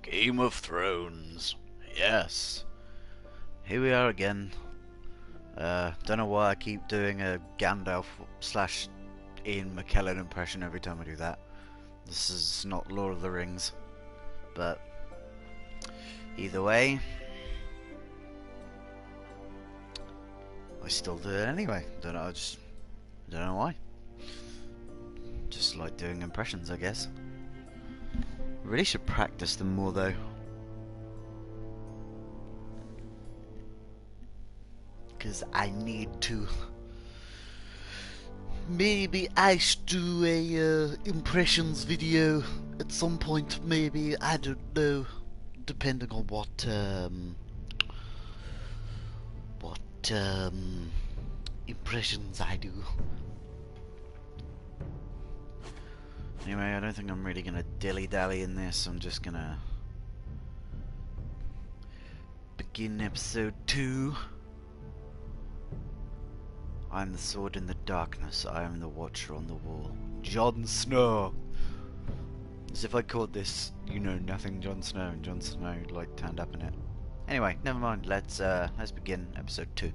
Game of Thrones. Yes. Here we are again. Don't know why I keep doing a Gandalf slash Ian McKellen impression every time I do that. This is not Lord of the Rings. But either way, I still do it anyway. Don't know, don't know why. Just like doing impressions, I guess. Really should practice them more though. Because I need to. Maybe I should do a impressions video at some point, maybe, I don't know. Depending on what impressions I do. Anyway, I don't think I'm really gonna dilly-dally in this. I'm just gonna begin episode 2. I'm the sword in the darkness. I am the watcher on the wall. Jon Snow. As if I called this, you know, nothing Jon Snow, and Jon Snow like turned up in it. Anyway, never mind. Let's begin episode 2.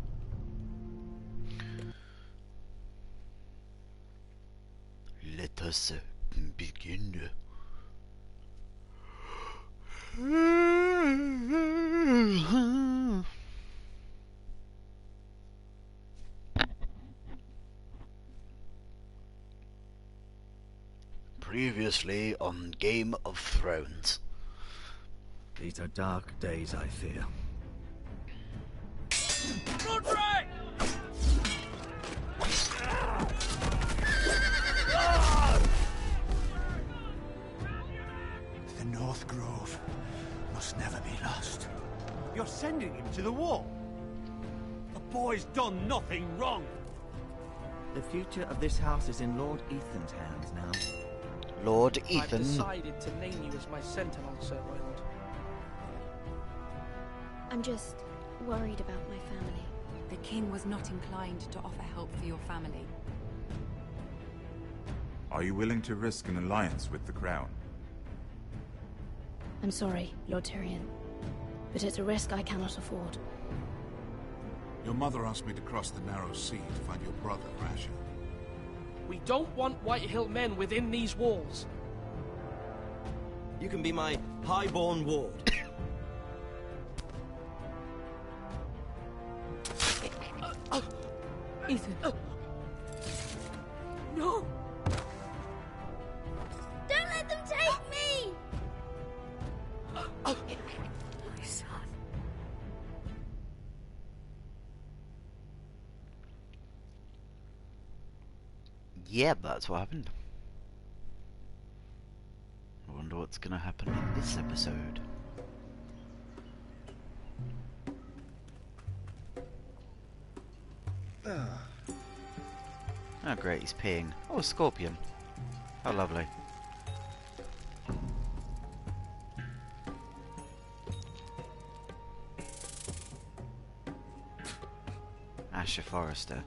Let us begin. Previously on Game of Thrones. These are dark days, I fear. Roderick! The North Grove must never be lost. You're sending him to the wall? The boy's done nothing wrong. The future of this house is in Lord Ethan's hands now. Lord I've Ethan. decided to name you as my sentinel, Sir Royland. I'm just worried about my family. The king was not inclined to offer help for your family. Are you willing to risk an alliance with the crown? I'm sorry, Lord Tyrion, but it's a risk I cannot afford. Your mother asked me to cross the narrow sea to find your brother, Rasher. We don't want Whitehill men within these walls. You can be my highborn ward. Ethan. No! Don't let them take me! My son. Yeah, that's what happened. I wonder what's gonna happen in this episode. Oh great, he's peeing. Oh, a scorpion. How lovely. Asher Forrester.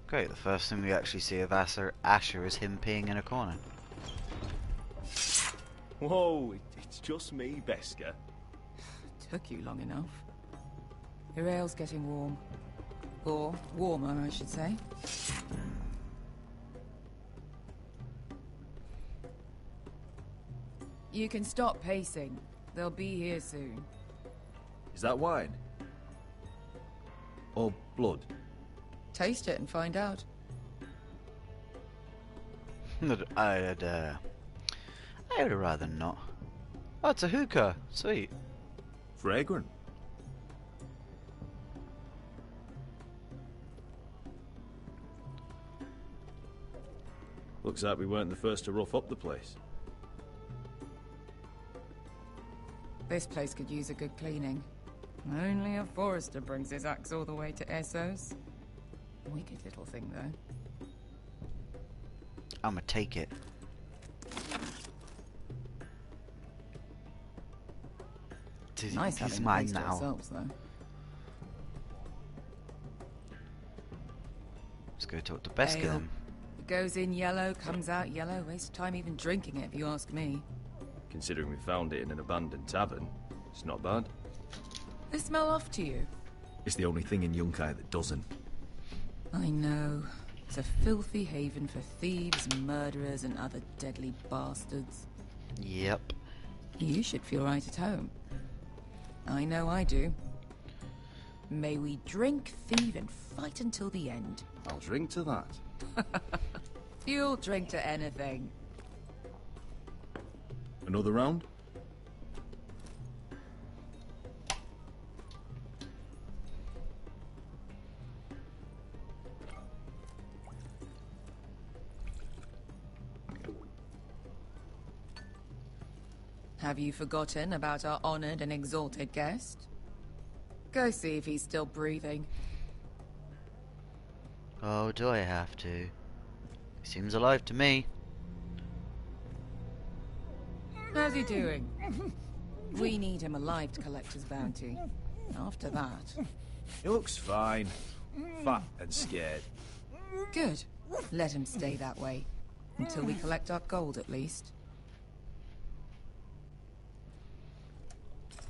Great, the first thing we actually see of Asher is him peeing in a corner. Whoa, it's just me, Beska. Took you long enough. Your ale's getting warm. Or warmer, I should say. You can stop pacing. They'll be here soon. Is that wine? Or blood? Taste it and find out. I'd rather not. Oh, it's a hookah. Sweet. Fragrant. Looks like we weren't the first to rough up the place. This place could use a good cleaning. Only a Forrester brings his axe all the way to Essos. Wicked little thing, though. I'ma take it. Nice He's having mine place to now. ourselves, though. Let's go talk to Beska Ale. then. What goes in yellow comes out yellow. Waste time even drinking it, if you ask me. Considering we found it in an abandoned tavern, it's not bad. They smell off to you. It's the only thing in Yunkai that doesn't. I know. It's a filthy haven for thieves, murderers, and other deadly bastards. Yep. You should feel right at home. I know I do. May we drink, thieve, and fight until the end. I'll drink to that. You'll drink to anything. Another round? Have you forgotten about our honored and exalted guest? Go see if he's still breathing. Oh, do I have to? He seems alive to me. How's he doing? We need him alive to collect his bounty. After that... He looks fine. Fat and scared. Good. Let him stay that way. Until we collect our gold, at least.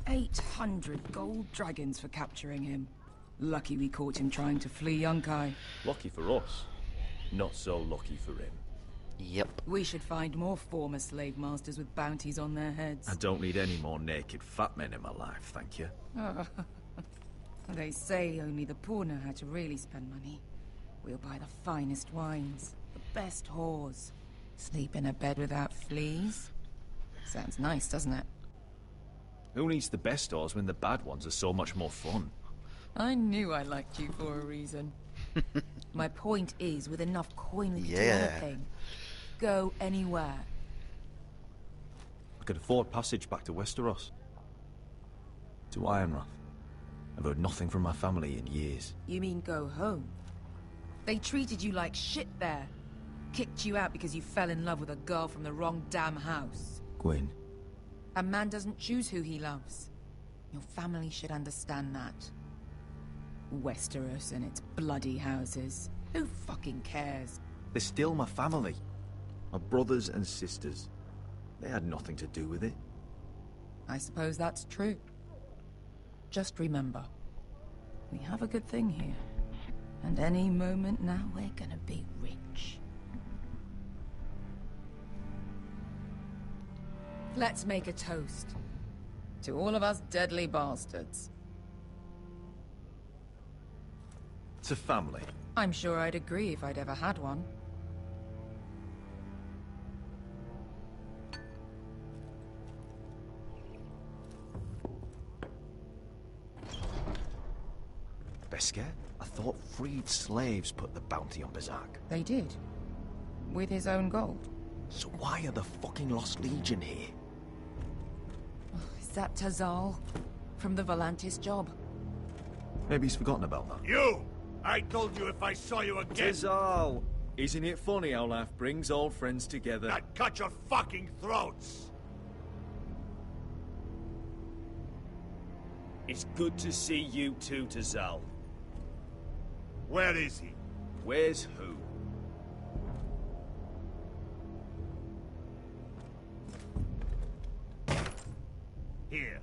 800 gold dragons for capturing him. Lucky we caught him trying to flee Yunkai. Lucky for us. Not so lucky for him. Yep. We should find more former slave masters with bounties on their heads. I don't need any more naked fat men in my life, thank you. They say only the poor know how to really spend money. We'll buy the finest wines, the best whores. Sleep in a bed without fleas. Sounds nice, doesn't it? Who needs the best stores when the bad ones are so much more fun? I knew I liked you for a reason. My point is, with enough coin we could do Yeah. anything. Go anywhere. I could afford passage back to Westeros. To Ironrath. I've heard nothing from my family in years. You mean go home? They treated you like shit there. Kicked you out because you fell in love with a girl from the wrong damn house. Gwyn, A man doesn't choose who he loves. Your family should understand that. Westeros and its bloody houses. Who fucking cares? they're still my family. My brothers and sisters. They had nothing to do with it. I suppose that's true. Just remember, we have a good thing here. And any moment now, we're gonna be rich. Let's make a toast. To all of us deadly bastards. To family. I'm sure I'd agree if I'd ever had one. Beskar? I thought freed slaves put the bounty on Berserk. They did. With his own gold. So why are the fucking Lost Legion here? Is that Tazal? From the Volantis job? Maybe he's forgotten about that. You! I told you if I saw you again... Tizal! Isn't it funny how life brings old friends together? I'd cut your fucking throats! It's good to see you too, Tazal. Where is he? Where's who? Here.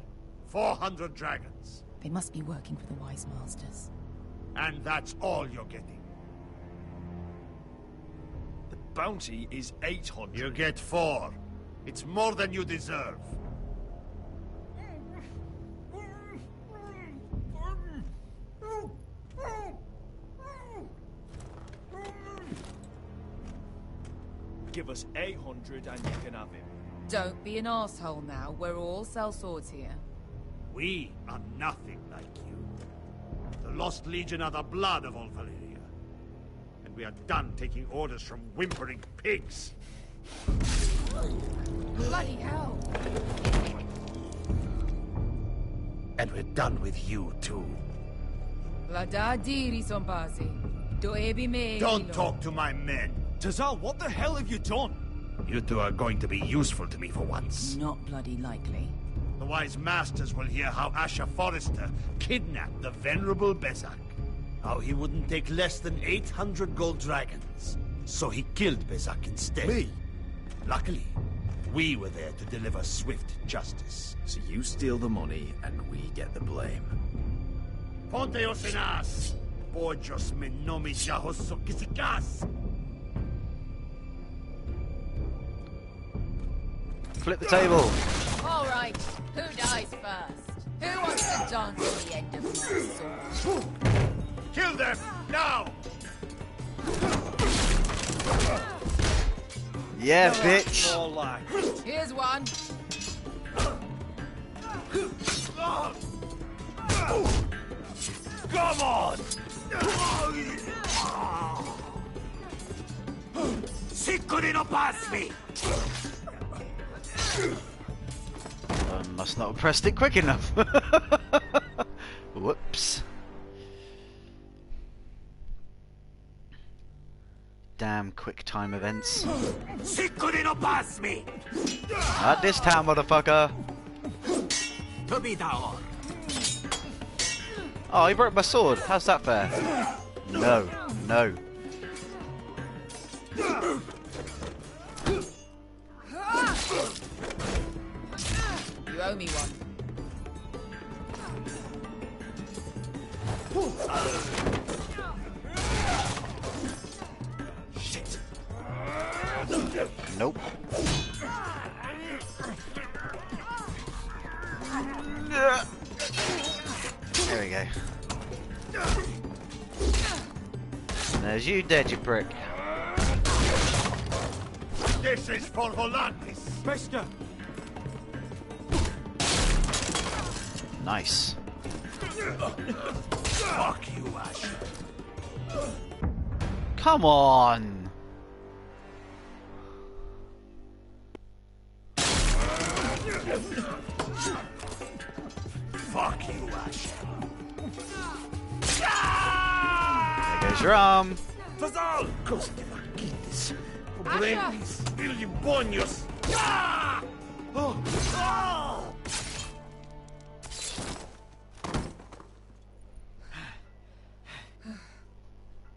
400 dragons. They must be working for the Wise Masters. And that's all you're getting. The bounty is 800. You get 4. It's more than you deserve. Give us 800 and you can have him. Don't be an asshole now. We're all sellswords here. We are nothing like you. The Lost Legion are the blood of all Valyria. And we are done taking orders from whimpering pigs. Bloody hell! And we're done with you, too. Don't talk to my men. Tazal, what the hell have you done? You two are going to be useful to me for once. Not bloody likely. The Wise Masters will hear how Asher Forrester kidnapped the venerable Bezak. How he wouldn't take less than 800 gold dragons. So he killed Bezak instead. Me? Luckily, we were there to deliver swift justice. So you steal the money and we get the blame. Ponteos en as! Pojos me nomis yahos sokisikas! Flip the table. All right, who dies first? Who wants to dance to the end of my sword? Kill them! Now! Yeah, bitch. More like. Here's one. Come on! Siccone no pasmi! I must not have pressed it quick enough. Whoops. Damn quick time events. Siccone no pasmi! Not this time, motherfucker. To be down. Oh, he broke my sword. How's that fair? No, no. You owe me one. Shit. Nope. There we go. There's you dead, you prick. This is for Volantis. Bester! Nice. Fuck you, Ash. Come on. Fuck you, Ash. There goes your arm. Fazal! Coste vaquitis. Pobrenis. Vilimbonios.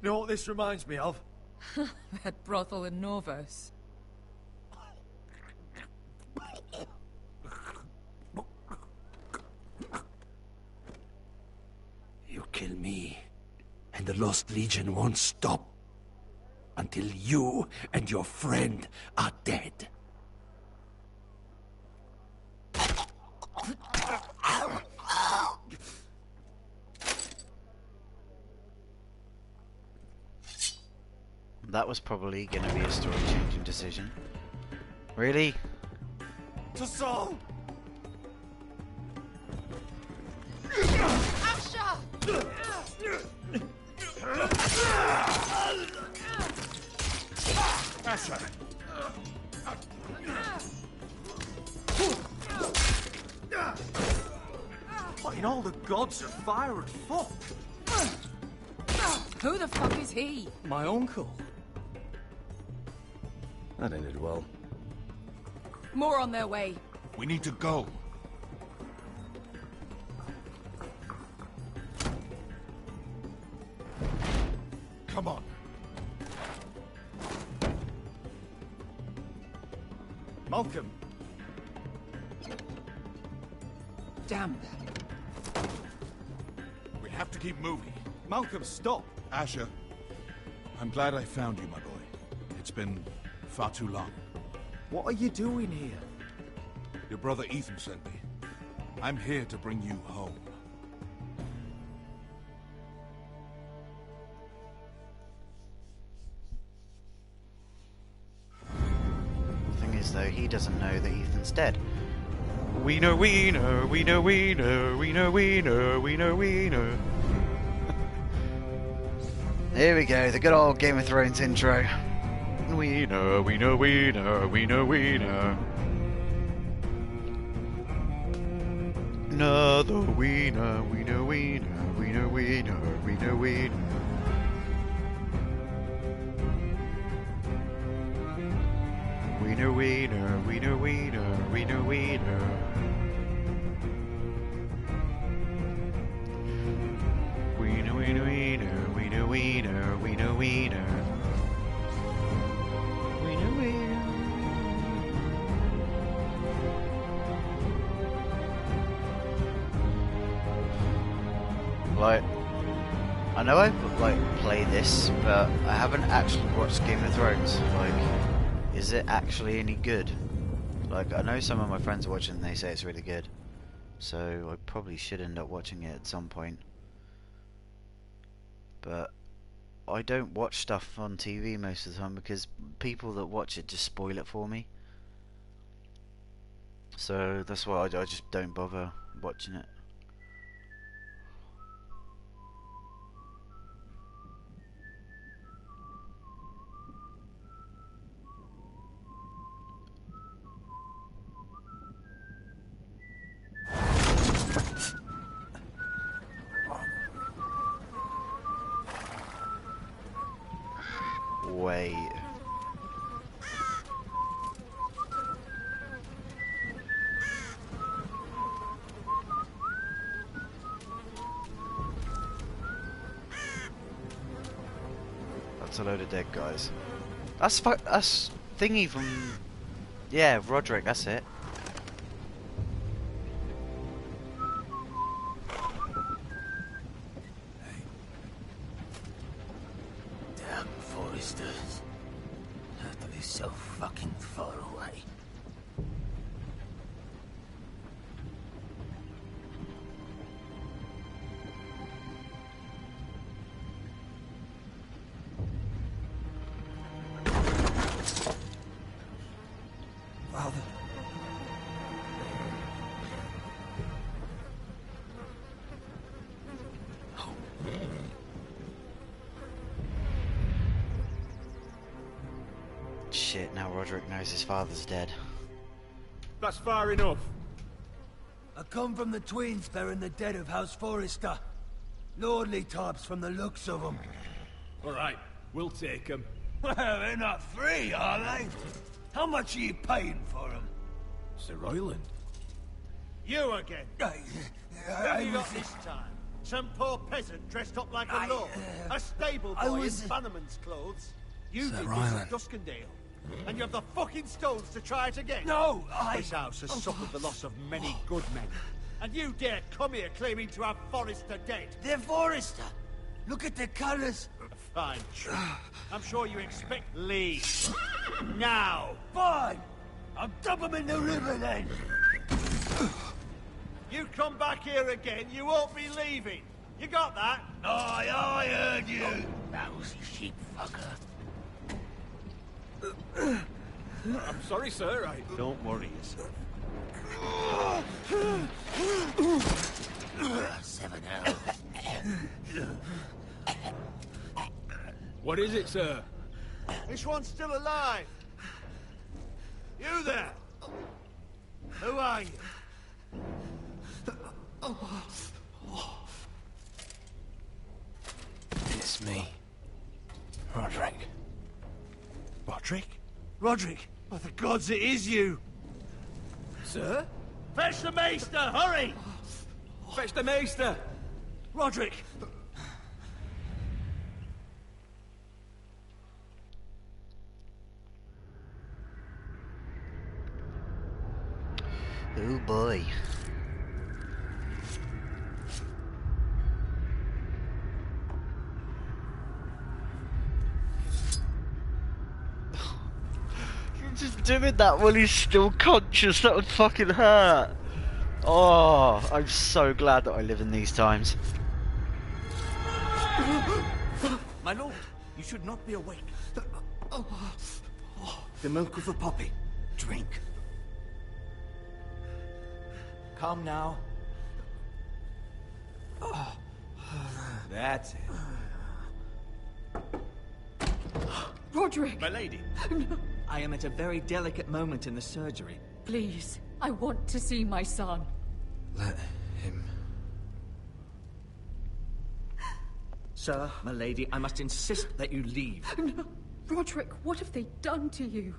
You know what this reminds me of? That brothel in Norvos. You kill me, and the Lost Legion won't stop until you and your friend are dead. That was probably going to be a story-changing decision. Really? To Saul! Asha! Asher! What in all the gods of fire and fuck? Who the fuck is he? My uncle. That ended well. More on their way. We need to go. Come on. Malcolm. Damn them. We have to keep moving. Malcolm, stop. Asher, I'm glad I found you, my boy. It's been far too long. What are you doing here? Your brother Ethan sent me. I'm here to bring you home. The thing is, though, he doesn't know that Ethan's dead. We know, we know, we know, we know, we know, we know, we know, we know. Here we go, the good old Game of Thrones intro. We know, we know, we know, we know, we know. Another we know, we know, we know, we know, we know, we know, we know. We know, we know, we know, we know, we know, we know. We know, we know, we know, we know, we know, we know, we know. Like, I know I like play this, but I haven't actually watched Game of Thrones. Like, is it actually any good? Like, I know some of my friends are watching and they say it's really good. So I probably should end up watching it at some point. But I don't watch stuff on TV most of the time because people that watch it just spoil it for me. So that's why I just don't bother watching it. Wait. That's a load of dead guys. That's thingy from... Yeah, Roderick, that's it. Damn foresters. Have to be so fucking far away. Father. Shit, now Roderick knows his father's dead. That's far enough. I come from the twins bearing the dead of House Forrester. Lordly types from the looks of them. All right, we'll take them. Well, they're not free, are they? How much are you paying for them? Sir Royland. You again. What have you got was- this time? Some poor peasant dressed up like a lord? A stable I boy was- in bannerman's clothes? You Sir did Ryland. this at Duskendale. And you have the fucking stones to try it again? No, This house has suffered the loss of many good men. And you dare come here claiming to have Forrester dead? They're Forrester. Look at the colours. Fine. I'm sure you expect leave. Now! Fine. I'll dump them in the river then. You come back here again, you won't be leaving. You got that? Aye, I heard you. Lousy sheep fucker. I'm sorry, sir. Don't worry yourself. 7 hours. What is it, sir? This one's still alive. You there? Who are you? It's me. Roderick. Roderick? Roderick! By the gods, it is you! Sir? Fetch the maester, hurry! Fetch the maester! Roderick! Oh boy. Just doing that while he's still conscious, that would fucking hurt. Oh, I'm so glad that I live in these times. My lord, you should not be awake. The milk of the poppy. Drink. Calm now. That's it. Roderick! My lady. No. I am at a very delicate moment in the surgery. Please, I want to see my son. Let him. Sir, my lady, I must insist that you leave. No. Roderick, what have they done to you?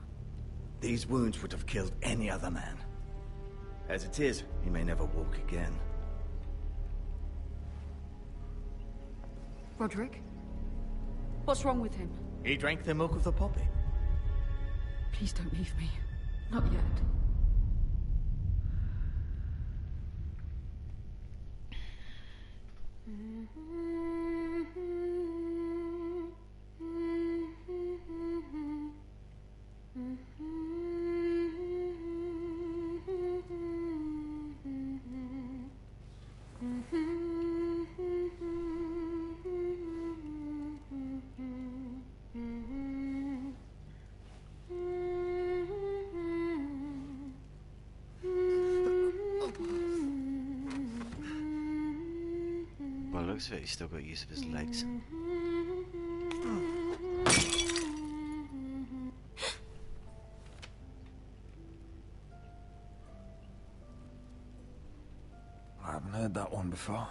These wounds would have killed any other man. As it is, he may never walk again. Roderick? What's wrong with him? He drank the milk of the poppy. Please don't leave me. Not yet. looks of it, he's still got use of his legs. I haven't heard that one before.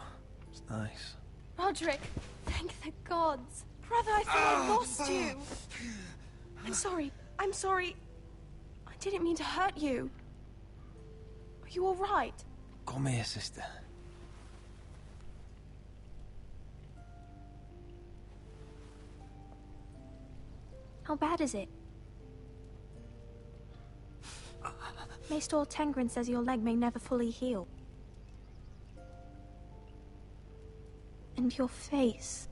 It's nice. Roderick, thank the gods. Brother, I thought I lost you. I'm sorry. I'm sorry. I didn't mean to hurt you. Are you all right? Come here, sister. How bad is it? Maester Tengrin says your leg may never fully heal. And your face.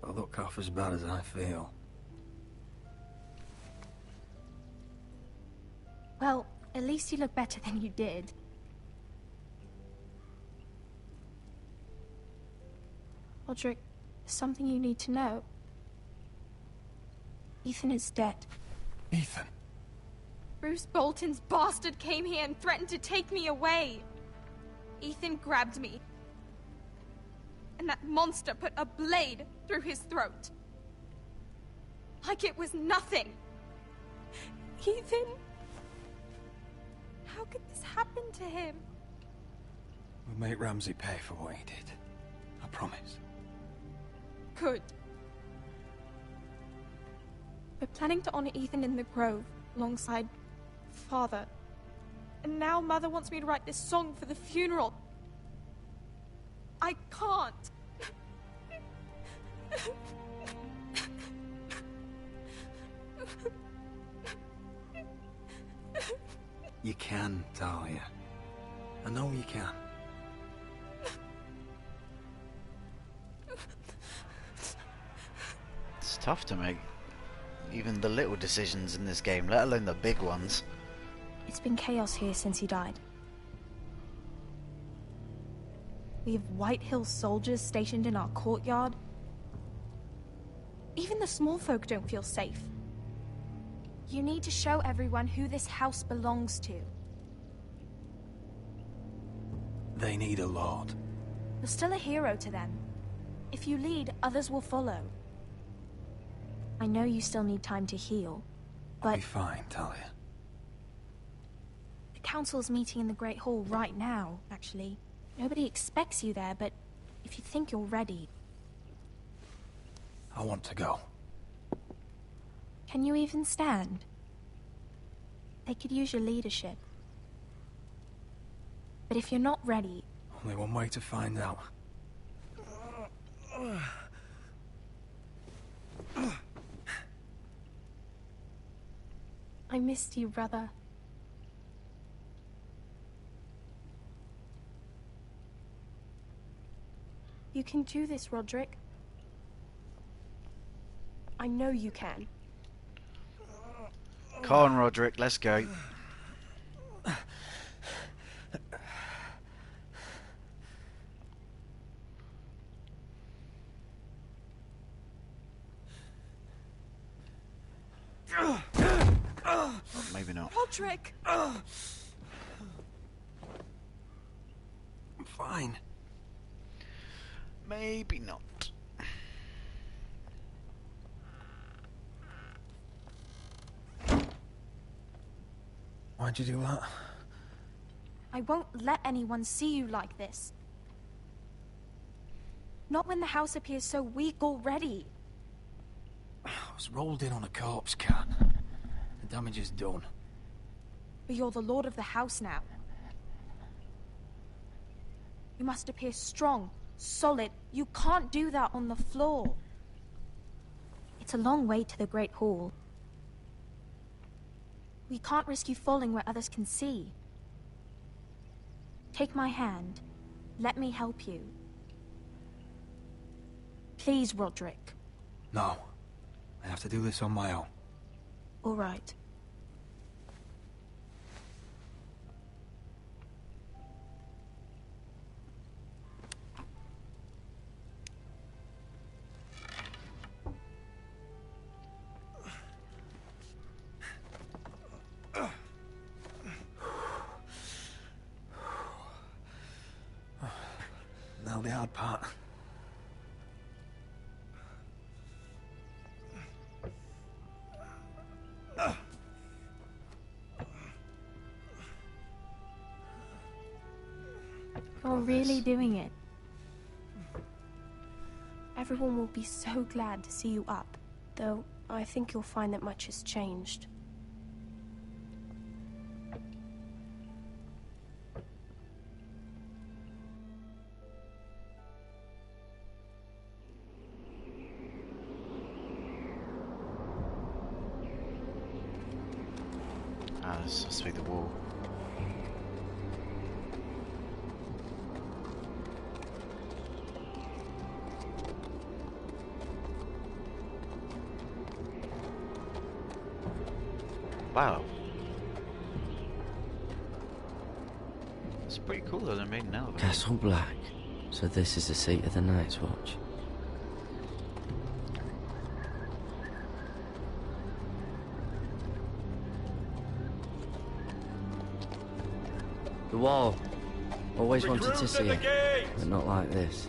Don't look half as bad as I feel. Well, at least you look better than you did. Roderick, there's something you need to know. Ethan is dead. Ethan? Bruce Bolton's bastard came here and threatened to take me away. Ethan grabbed me. And that monster put a blade through his throat. Like it was nothing. Ethan? How could this happen to him? We'll make Ramsay pay for what he did. I promise. Good. We're planning to honor Ethan in the Grove, alongside Father. And now Mother wants me to write this song for the funeral. I can't. You can, Talia. I know you can. It's tough to make even the little decisions in this game, let alone the big ones. It's been chaos here since he died. We have White Hill soldiers stationed in our courtyard. Even the small folk don't feel safe. You need to show everyone who this house belongs to. They need a lord. You're still a hero to them. If you lead, others will follow. I know you still need time to heal, but... I'll be fine, Talia. The council's meeting in the Great Hall right now, actually. Nobody expects you there, but if you think you're ready... I want to go. Can you even stand? They could use your leadership. But if you're not ready... Only one way to find out. I missed you, brother. You can do this, Roderick. I know you can. Come on, Roderick, let's go. Maybe not. Roderick! I'm fine. Maybe not. Why'd you do that? I won't let anyone see you like this. Not when the house appears so weak already. I was rolled in on a corpse cart. The damage is done. But you're the lord of the house now. You must appear strong, solid. You can't do that on the floor. It's a long way to the Great Hall. We can't risk you falling where others can see. Take my hand. Let me help you. Please, Roderick. No. I have to do this on my own. All right. know the hard part. You're really doing it. Everyone will be so glad to see you up, though I think you'll find that much has changed. Ah, this must be the wall. Wow. It's pretty cool that they made an elevator. Castle Black. So this is the seat of the Night's Watch. The wall. Always wanted to see it, but not like this.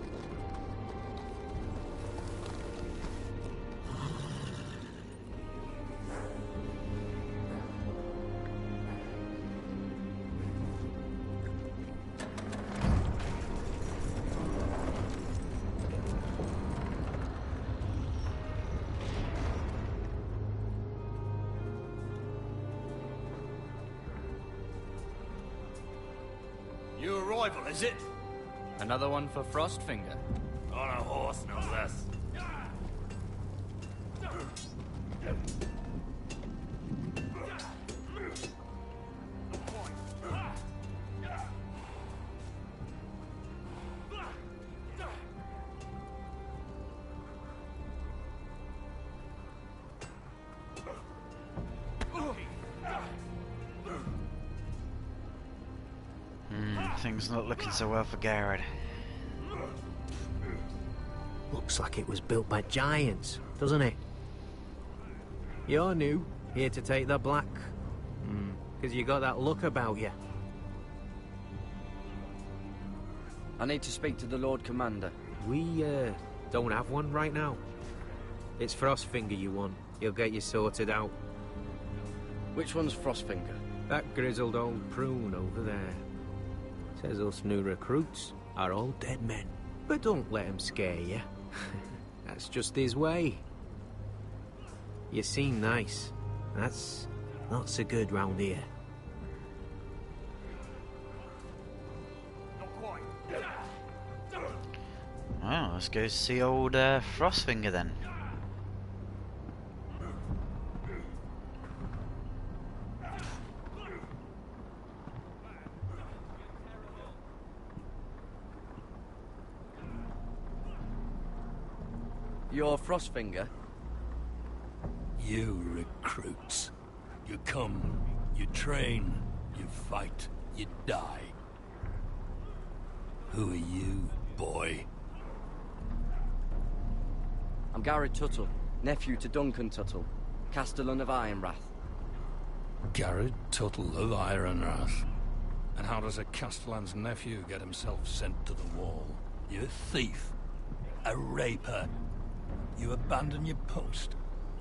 New arrival, is it? Another one for Frostfinger. On a horse, no less. Things not looking so well for Garrett. Looks like it was built by giants, doesn't it? You're new, here to take the black. Because you got that look about you. I need to speak to the Lord Commander. We, don't have one right now. It's Frostfinger you want. He'll get you sorted out. Which one's Frostfinger? That grizzled old prune over there. Says us new recruits are all dead men. But don't let him scare you. That's just his way. You seem nice. That's not so good round here. Well, let's go see old Frostfinger then. You're Frostfinger? You recruits. You come, you train, you fight, you die. Who are you, boy? I'm Garrett Tuttle, nephew to Duncan Tuttle, Castellan of Ironrath. Garrett Tuttle of Ironrath. And how does a Castellan's nephew get himself sent to the wall? You a thief? A raper? You abandon your post?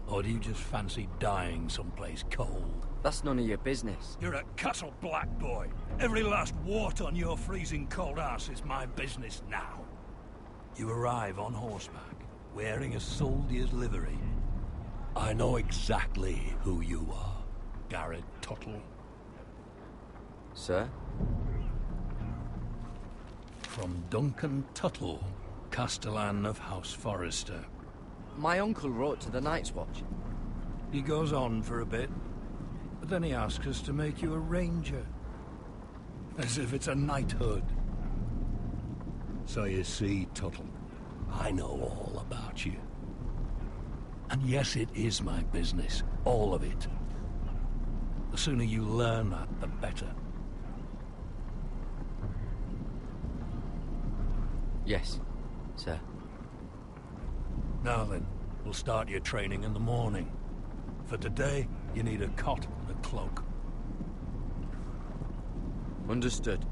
Or do you just fancy dying someplace cold? That's none of your business. You're a Castle Black boy. Every last wart on your freezing cold ass is my business now. You arrive on horseback, wearing a soldier's livery. I know exactly who you are, Garrett Tuttle. Sir? From Duncan Tuttle, Castellan of House Forrester. My uncle wrote to the Night's Watch. He goes on for a bit, but then he asks us to make you a ranger. As if it's a knighthood. So you see, Tuttle, I know all about you. And yes, it is my business, all of it. The sooner you learn that, the better. Yes, sir. Now then, we'll start your training in the morning. For today, you need a cot and a cloak. Understood.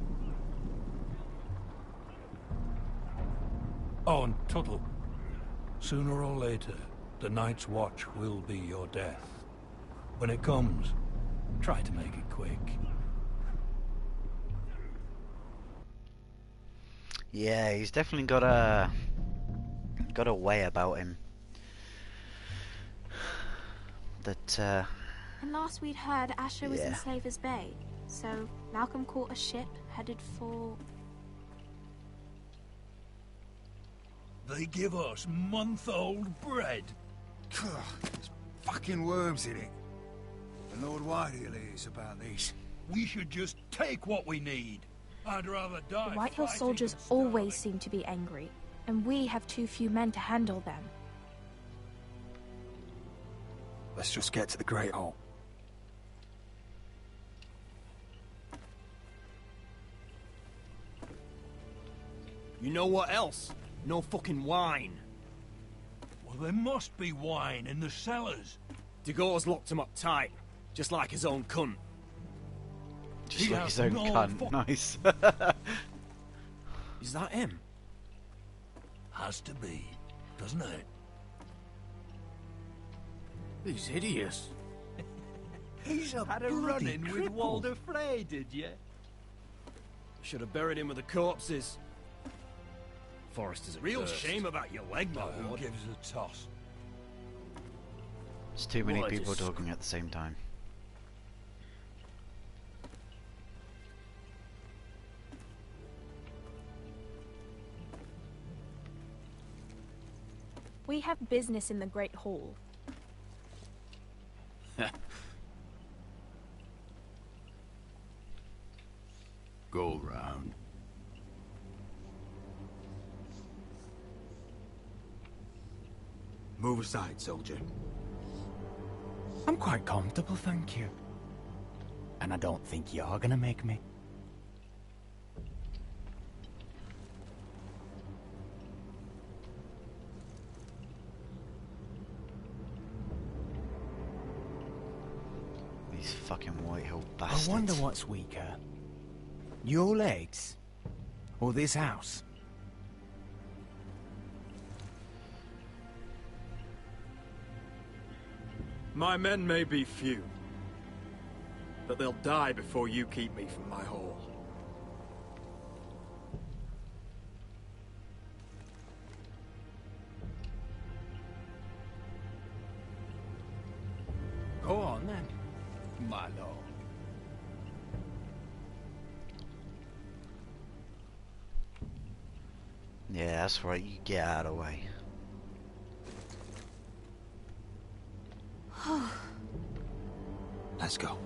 Oh, and Tuttle. Sooner or later, the Night's Watch will be your death. When it comes, try to make it quick. Yeah, he's definitely got a way about him that And last we'd heard, Asher was in yeah. Slaver's Bay, so Malcolm caught a ship headed for... They give us month-old bread. There's fucking worms in it. And Lord Whitehill is about this. We should just take what we need. I'd rather die. The Whitehill soldiers always seem to be angry, and we have too few men to handle them. Let's just get to the Great Hall. You know what else? No fucking wine. Well, there must be wine in the cellars. Degau's locked him up tight, just like his own cunt. Just like his own cunt. Nice. Is that him? Has to be, doesn't it? He's hideous. He's a Had a run-in with Walder Frey, did you? Should have buried him with the corpses. Forrester's a real shame about your leg, my Who lord. gives a toss? There's too many What a people disgrace. talking at the same time. We have business in the Great Hall. Go round. Move aside, soldier. I'm quite comfortable, thank you. And I don't think you're gonna make me. These fucking Whitehill bastards. I wonder what's weaker. Your legs? Or this house? My men may be few, but they'll die before you keep me from my hall. Go on then, my lord. Yeah, that's right. You get out of the way. Let's go.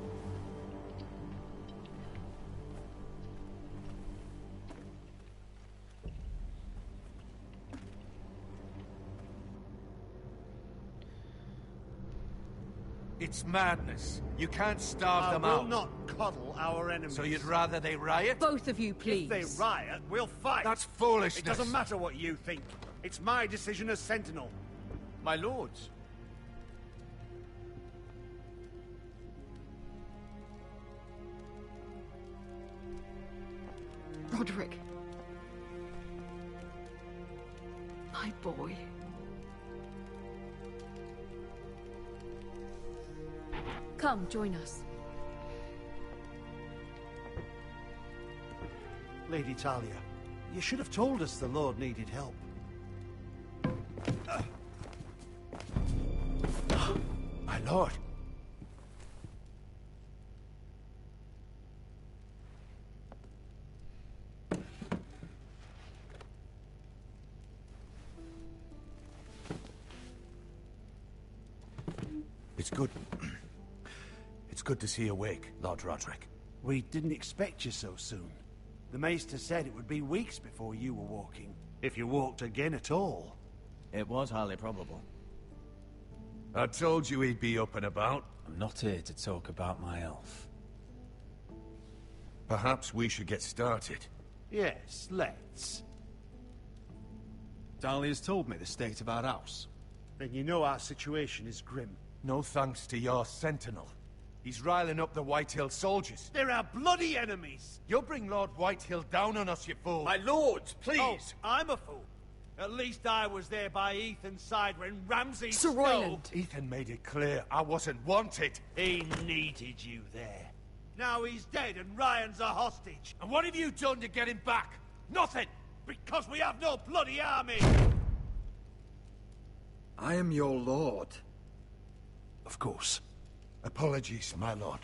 It's madness. You can't starve them We'll out. not coddle our enemies. So you'd rather they riot? Both of you, please. If they riot, we'll fight. That's foolishness. It doesn't matter what you think. It's my decision as Sentinel. My lords. Roderick. My boy. Come, join us. Lady Talia, you should have told us the Lord needed help. My lord. It's good. It's good to see you awake, Lord Roderick. We didn't expect you so soon. The Maester said it would be weeks before you were walking, if you walked again at all. It was highly probable. I told you he'd be up and about. I'm not here to talk about my elf. Perhaps we should get started. Yes, let's. Dahlia's told me the state of our house. Then you know our situation is grim. No thanks to your sentinel. He's riling up the Whitehill soldiers. They're our bloody enemies! You'll bring Lord Whitehill down on us, you fool! My lords, please! Oh, I'm a fool. At least I was there by Ethan's side when Ramsay Sir Snow... Royland! Ethan made it clear I wasn't wanted. He needed you there. Now he's dead and Ryan's a hostage. And what have you done to get him back? Nothing! Because we have no bloody army! I am your lord. Of course. Apologies, my lord.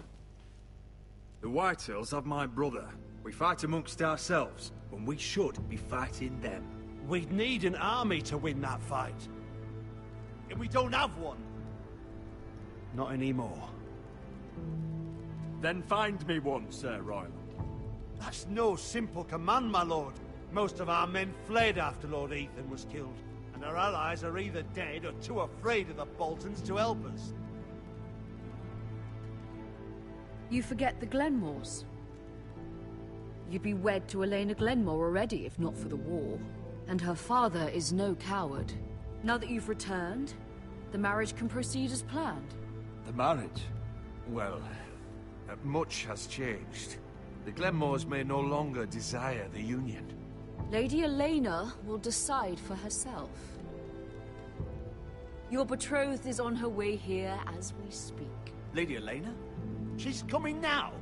The Whitehills have my brother. We fight amongst ourselves, when we should be fighting them. We'd need an army to win that fight. And we don't have one. Not anymore. Then find me one, Sir Royland. That's no simple command, my lord. Most of our men fled after Lord Ethan was killed, and our allies are either dead or too afraid of the Boltons to help us. You forget the Glenmores. You'd be wed to Elena Glenmore already, if not for the war. And her father is no coward. Now that you've returned, the marriage can proceed as planned. The marriage? Well, much has changed. The Glenmores may no longer desire the union. Lady Elena will decide for herself. Your betrothed is on her way here as we speak. Lady Elena? She's coming now.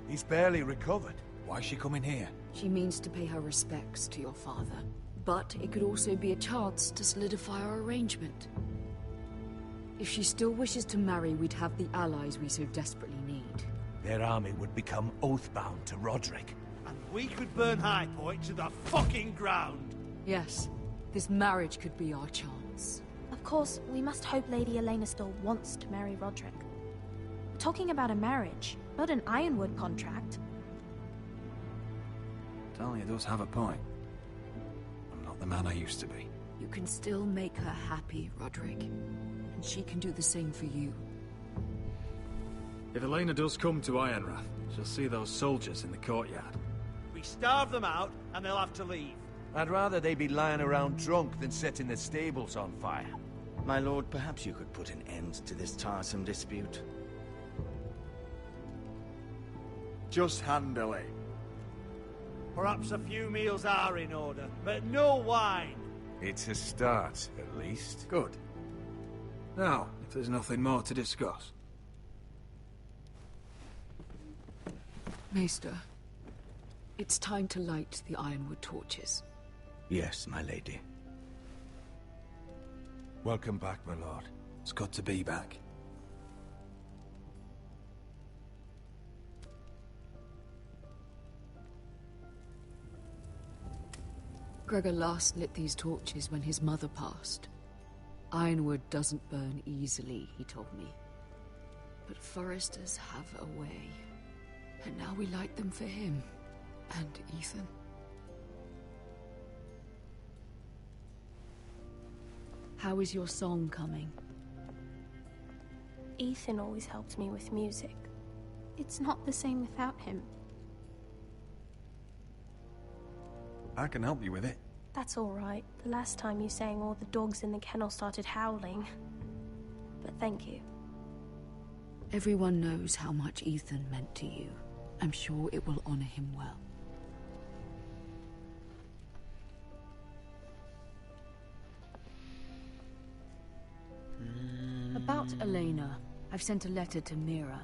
He's barely recovered. Why is she coming here? She means to pay her respects to your father. But it could also be a chance to solidify our arrangement. If she still wishes to marry, we'd have the allies we so desperately need. Their army would become oathbound to Roderick. And we could burn High Point to the fucking ground. Yes, this marriage could be our chance. Of course, we must hope Lady Elena still wants to marry Roderick. We're talking about a marriage, not an Ironwood contract. Talia does have a point. I'm not the man I used to be. You can still make her happy, Roderick. And she can do the same for you. If Elena does come to Ironrath, she'll see those soldiers in the courtyard. We starve them out, and they'll have to leave. I'd rather they be lying around drunk than setting the stables on fire. My lord, perhaps you could put an end to this tiresome dispute. Just handle it. Perhaps a few meals are in order, but no wine. It's a start, at least. Good. Now, if there's nothing more to discuss. Maester, it's time to light the Ironwood torches. Yes, my lady. Welcome back, my lord. It's good to be back. Gregor last lit these torches when his mother passed. Ironwood doesn't burn easily, he told me. But foresters have a way. And now we light them for him. And Ethan. How is your song coming? Ethan always helps me with music. It's not the same without him. I can help you with it. That's all right. The last time you sang, all the dogs in the kennel started howling. But thank you. Everyone knows how much Ethan meant to you. I'm sure it will honor him well. About Elena, I've sent a letter to Mira.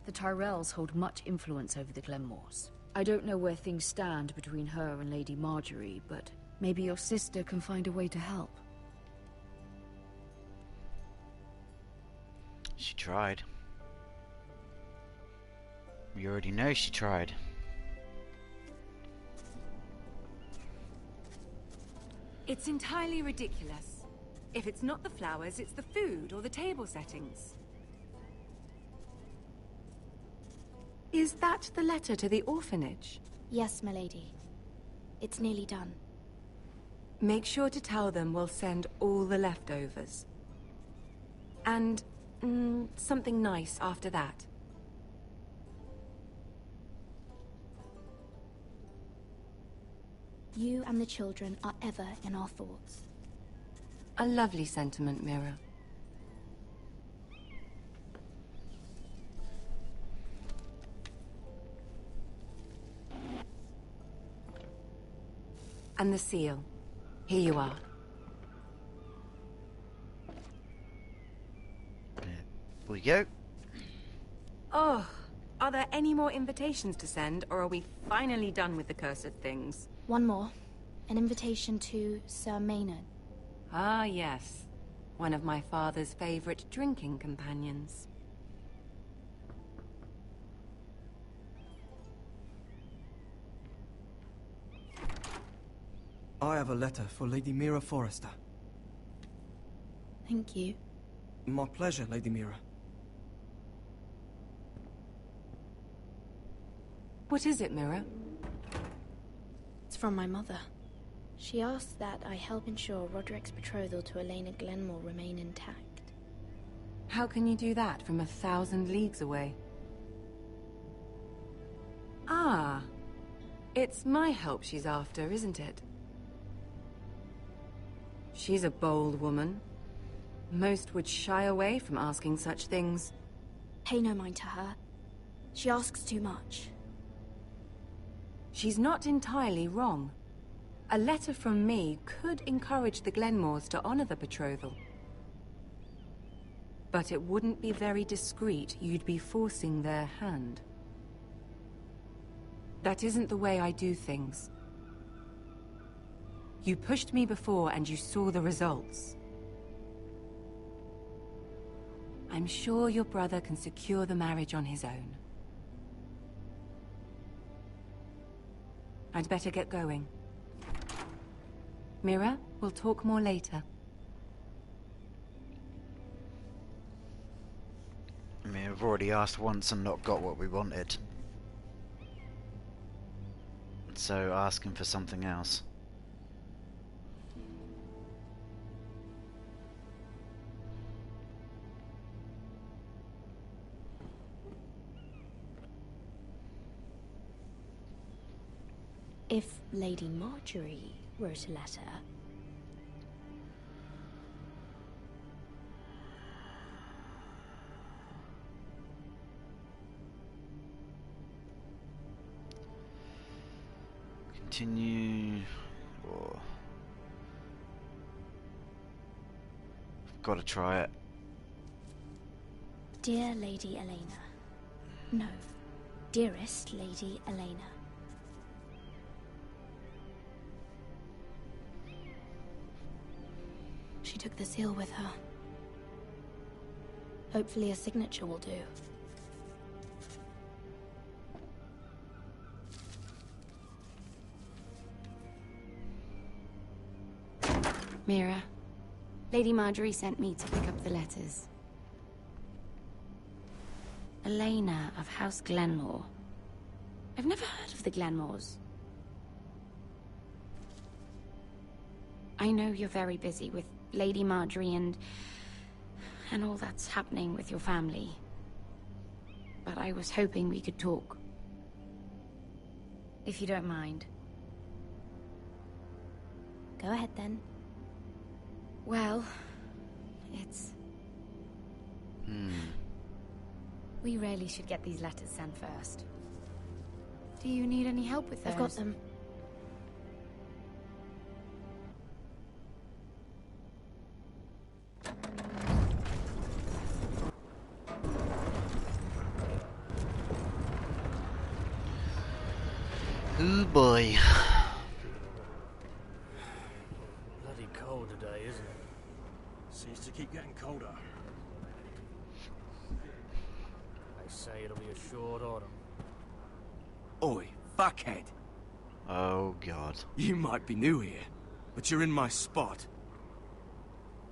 The Tyrells hold much influence over the Glenmores. I don't know where things stand between her and Lady Marjorie, but maybe your sister can find a way to help. She tried. We already know she tried. It's entirely ridiculous. If it's not the flowers, it's the food or the table settings. Is that the letter to the orphanage? Yes, my lady. It's nearly done. Make sure to tell them we'll send all the leftovers. And, something nice after that. You and the children are ever in our thoughts. A lovely sentiment, Mira. And the seal. Here you are. We go. Oh, are there any more invitations to send, or are we finally done with the cursed things? One more. An invitation to Sir Maynard. Ah, yes. One of my father's favorite drinking companions. I have a letter for Lady Mira Forrester. Thank you. My pleasure, Lady Mira. What is it, Mira? It's from my mother. She asks that I help ensure Roderick's betrothal to Elena Glenmore remain intact. How can you do that from 1,000 leagues away? Ah, it's my help she's after, isn't it? She's a bold woman. Most would shy away from asking such things. Pay no mind to her. She asks too much. She's not entirely wrong. A letter from me could encourage the Glenmores to honor the betrothal. But it wouldn't be very discreet. You'd be forcing their hand. That isn't the way I do things. You pushed me before and you saw the results. I'm sure your brother can secure the marriage on his own. I'd better get going. Mira, we'll talk more later. I mean, we've already asked once and not got what we wanted. So asking for something else. If Lady Marjorie wrote a letter... Continue... or... Gotta try it. Dear Lady Elena. No. Dearest Lady Elena. She took the seal with her. Hopefully a signature will do. Mira, Lady Marjorie sent me to pick up the letters. Elena of House Glenmore. I've never heard of the Glenmores. I know you're very busy with Lady Marjorie and all that's happening with your family. But I was hoping we could talk. If you don't mind. Go ahead then. Well, it's... We really should get these letters sent first. Do you need any help with those? I've got them. Oh boy. Bloody cold today, isn't it? Seems to keep getting colder. They say it'll be a short autumn. Oi, fuckhead. Oh god. You might be new here, but you're in my spot.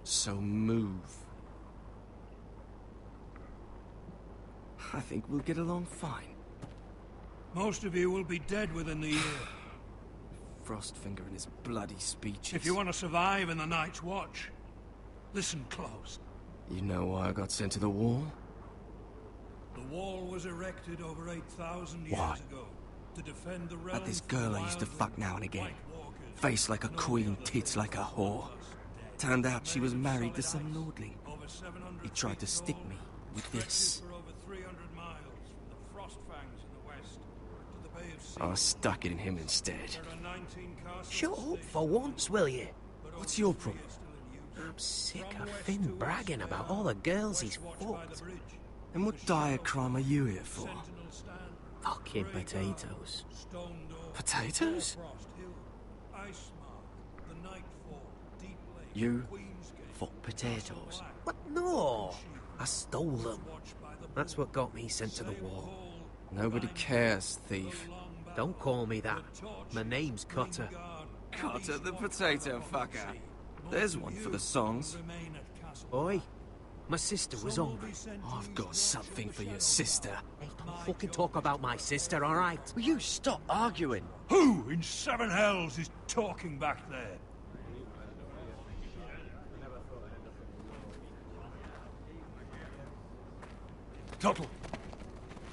So move. I think we'll get along fine. Most of you will be dead within the year. Frostfinger and his bloody speeches. If you want to survive in the Night's Watch, listen close. You know why I got sent to the wall? The wall was erected over 8,000 years Why? ago to defend the realm. About this girl I used to fuck now and again. Face like a queen, tits like a whore. Turned out she was married to some lordling. He tried to stick me with this. For over 300 miles from the Frostfangs in the west to the Bay of I stuck it in him instead. Shut up for once, will you? What's your problem? I'm sick of Finn bragging about all the girls he's fucked. And what dire crime are you here for? Fucking potatoes. Potatoes? You fuck potatoes? What? No! I stole them. That's what got me sent to the wall. Nobody cares, thief. Don't call me that. My name's Cutter. Cutter the potato fucker. There's one for the songs. Oi, my sister was hungry. I've got something for your sister. Hey, don't fucking talk about my sister, alright? Will you stop arguing? Who in seven hells is talking back there? Tuttle,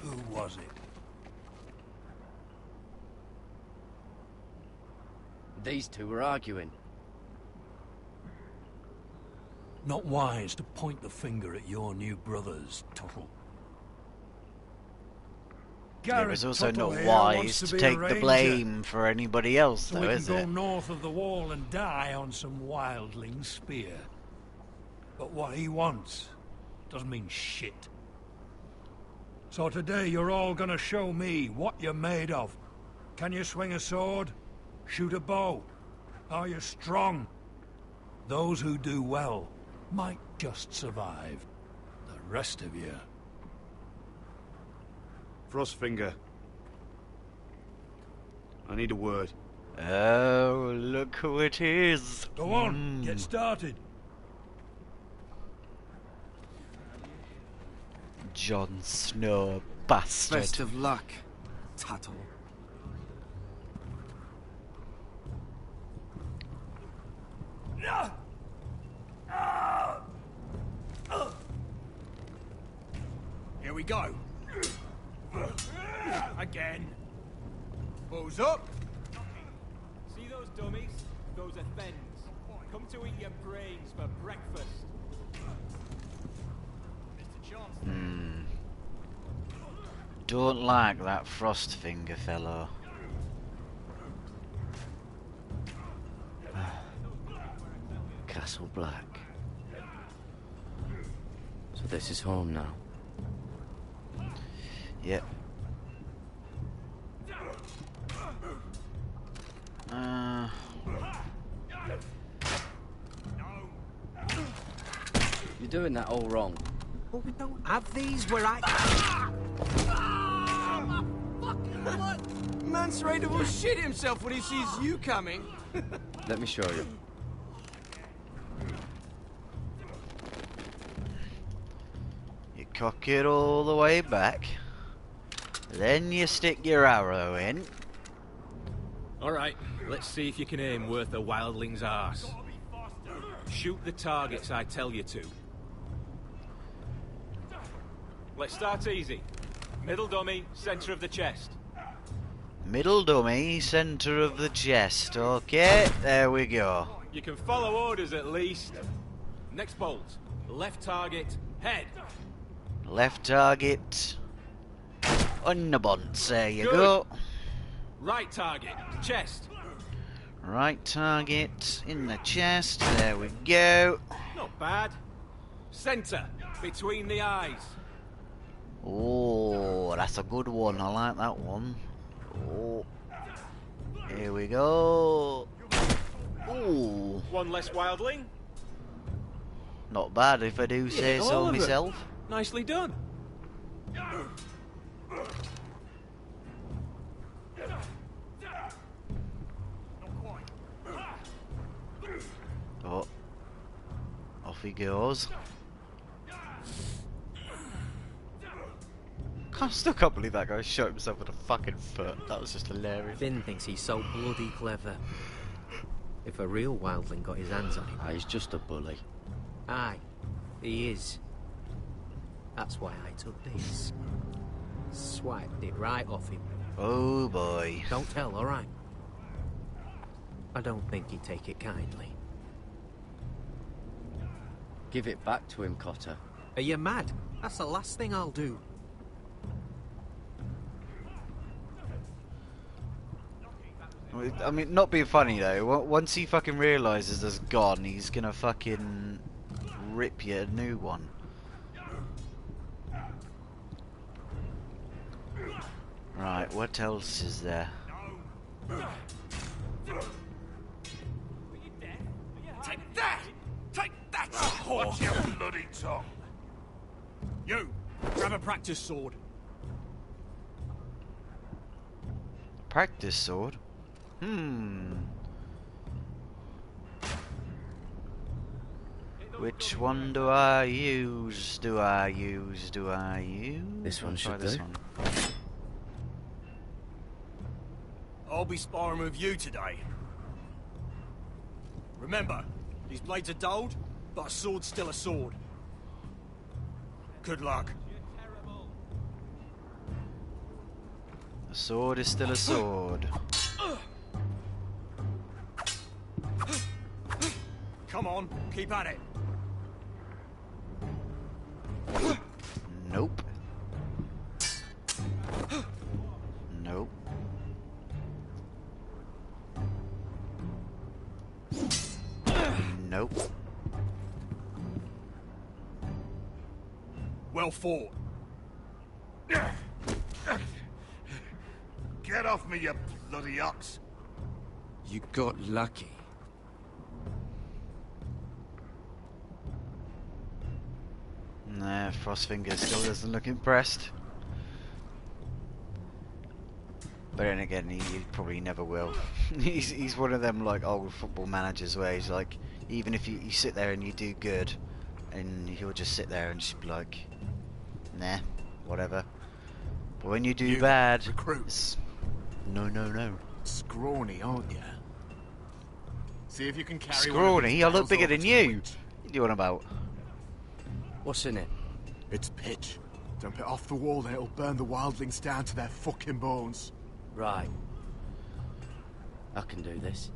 who was it? These two were arguing. Not wise to point the finger at your new brothers, Tuttle. It was also not wise to take the blame for anybody else, so though, we can is go it? north of the wall and die on some wildling spear. But what he wants doesn't mean shit. So today you're all gonna show me what you're made of. Can you swing a sword? Shoot a bow? Are you strong? Those who do well might just survive. The rest of you... Frostfinger. I need a word. Oh, look who it is. Go on, get started. Jon Snow, bastard. Best of luck, Tuttle. Here we go. Again. Who's up? See those dummies? Those are Thens. Come to eat your brains for breakfast. Don't like that Frostfinger fellow. Castle Black. So this is home now. Yep. You're doing that all wrong. Oh, we don't have these where I... Man's ready to shit himself when he sees you coming. Let me show you. You cock it all the way back. Then you stick your arrow in. Alright, let's see if you can aim worth a wildling's arse. Shoot the targets I tell you to. Let's start easy. Middle dummy, center of the chest. Middle dummy, center of the chest. Okay, there we go. You can follow orders at least. Next bolt. Left target, head. Left target. On the bonds, there you Good. go. Right target, chest. Right target in the chest, there we go. Not bad. Center, between the eyes. Oh, that's a good one. I like that one. Oh, here we go. Ooh, One less wildling. not bad if I do say all so of it. myself. Nicely done. Oh, off he goes. I still can't believe that guy shot himself with a fucking foot. That was just hilarious. Finn thinks he's so bloody clever. If a real wildling got his hands on him... He's just a bully. Aye, he is. That's why I took this. Swiped it right off him. Oh boy. Don't tell, alright? I don't think he'd take it kindly. Give it back to him, Cotter. Are you mad? That's the last thing I'll do. I mean, not being funny though. Once he fucking realizes there's God, he's gonna fucking rip you a new one. Right, what else is there? Take that! Take that! Watch your bloody tongue! You! Grab a practice sword. Practice sword? Which one do I use? Do I use? This one should this do. one. I'll be sparring with you today. Remember, these blades are dulled, but a sword's still a sword. Good luck. A sword is still a sword. Come on, keep at it. Nope. Nope. Nope. Well fought. Get off me, you bloody ox! You got lucky. Nah, Frostfinger still doesn't look impressed. But then again, he probably never will. he's one of them like old football managers where he's like, even if you sit there and you do good, and he'll just sit there and just be like, nah, whatever. But when you do bad, it's no. Scrawny, aren't you? See if you can carry Scrawny? I look bigger than you. What are you on about? What's in it? It's pitch. Dump it off the wall, then it'll burn the wildlings down to their fucking bones. Right. I can do this.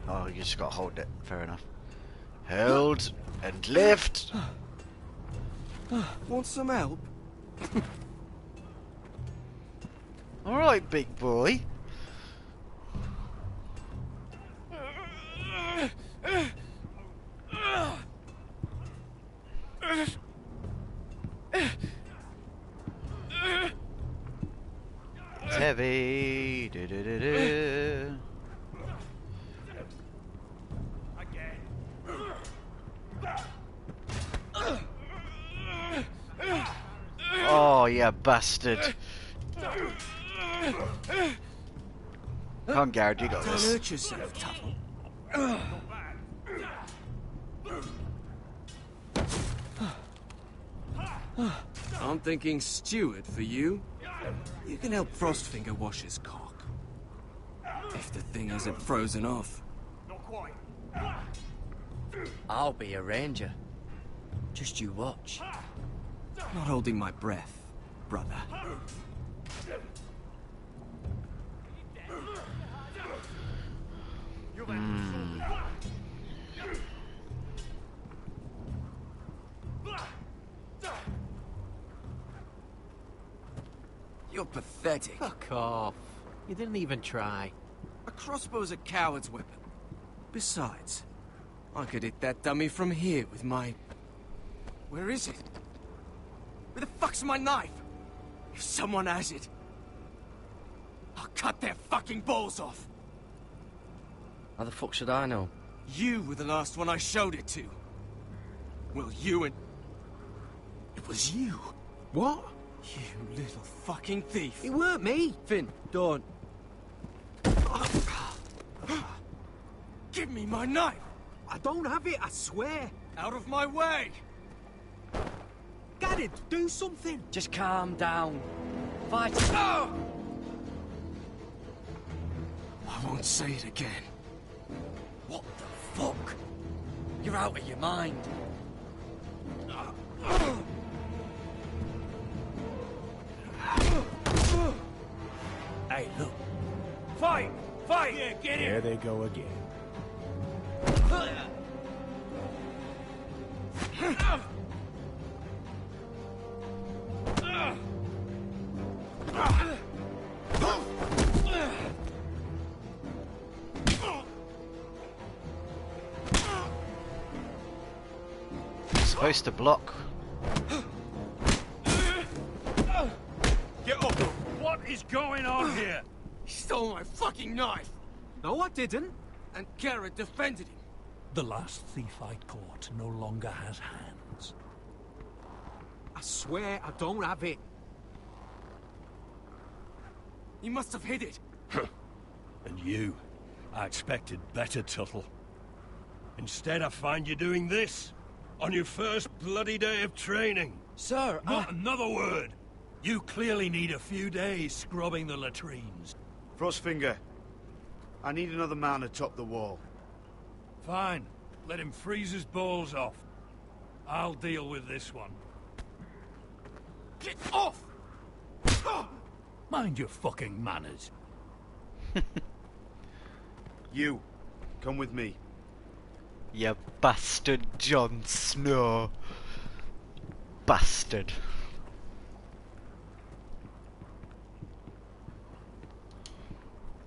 Oh, you just got to hold it. Fair enough. Hold and lift. Want some help? All right, big boy. It's heavy. Oh, you bastard. Come on, Garrett, you got Don't this. hurt yourself, Tuttle. I'm thinking steward for you. You can help Frostfinger wash his cock. If the thing hasn't frozen off. Not quite. I'll be a ranger. Just you watch. Not holding my breath, brother. You're pathetic. Fuck off. You didn't even try. A crossbow's a coward's weapon. Besides, I could hit that dummy from here with my... Where is it? Where the fuck's my knife? If someone has it, I'll cut their fucking balls off. How the fuck should I know? You were the last one I showed it to. Well, you and... It was you. What? You little fucking thief. It weren't me. Finn, don't. Give me my knife! I don't have it, I swear. Out of my way! Garrett, do something. Just calm down. Fight. I won't say it again. What the fuck? You're out of your mind. Hey, look. Fight! Fight! Yeah, get in! There they go again. supposed to block. Get up! What is going on here? He stole my fucking knife! No, I didn't. And Garrett defended him. The last thief I caught no longer has hands. I swear I don't have it. He must have hid it. And you? I expected better, Tuttle. Instead, I find you doing this. On your first bloody day of training. Sir, Not another word! You clearly need a few days scrubbing the latrines. Frostfinger, I need another man atop the wall. Fine. Let him freeze his balls off. I'll deal with this one. Get off! Mind your fucking manners. You, come with me. You bastard Jon Snow. Bastard.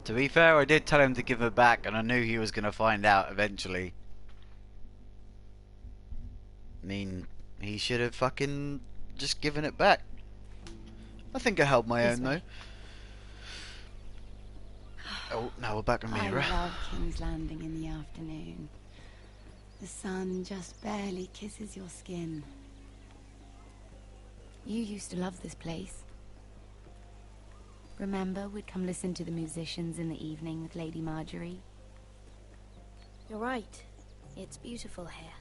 To be fair, I did tell him to give her back, and I knew he was going to find out eventually. I mean, he should have fucking just given it back. I think I held my own, though. Oh, now we're back to Mira. I love King's Landing in the afternoon. The sun just barely kisses your skin. You used to love this place. Remember, we'd come listen to the musicians in the evening with Lady Marjorie? You're right. It's beautiful here.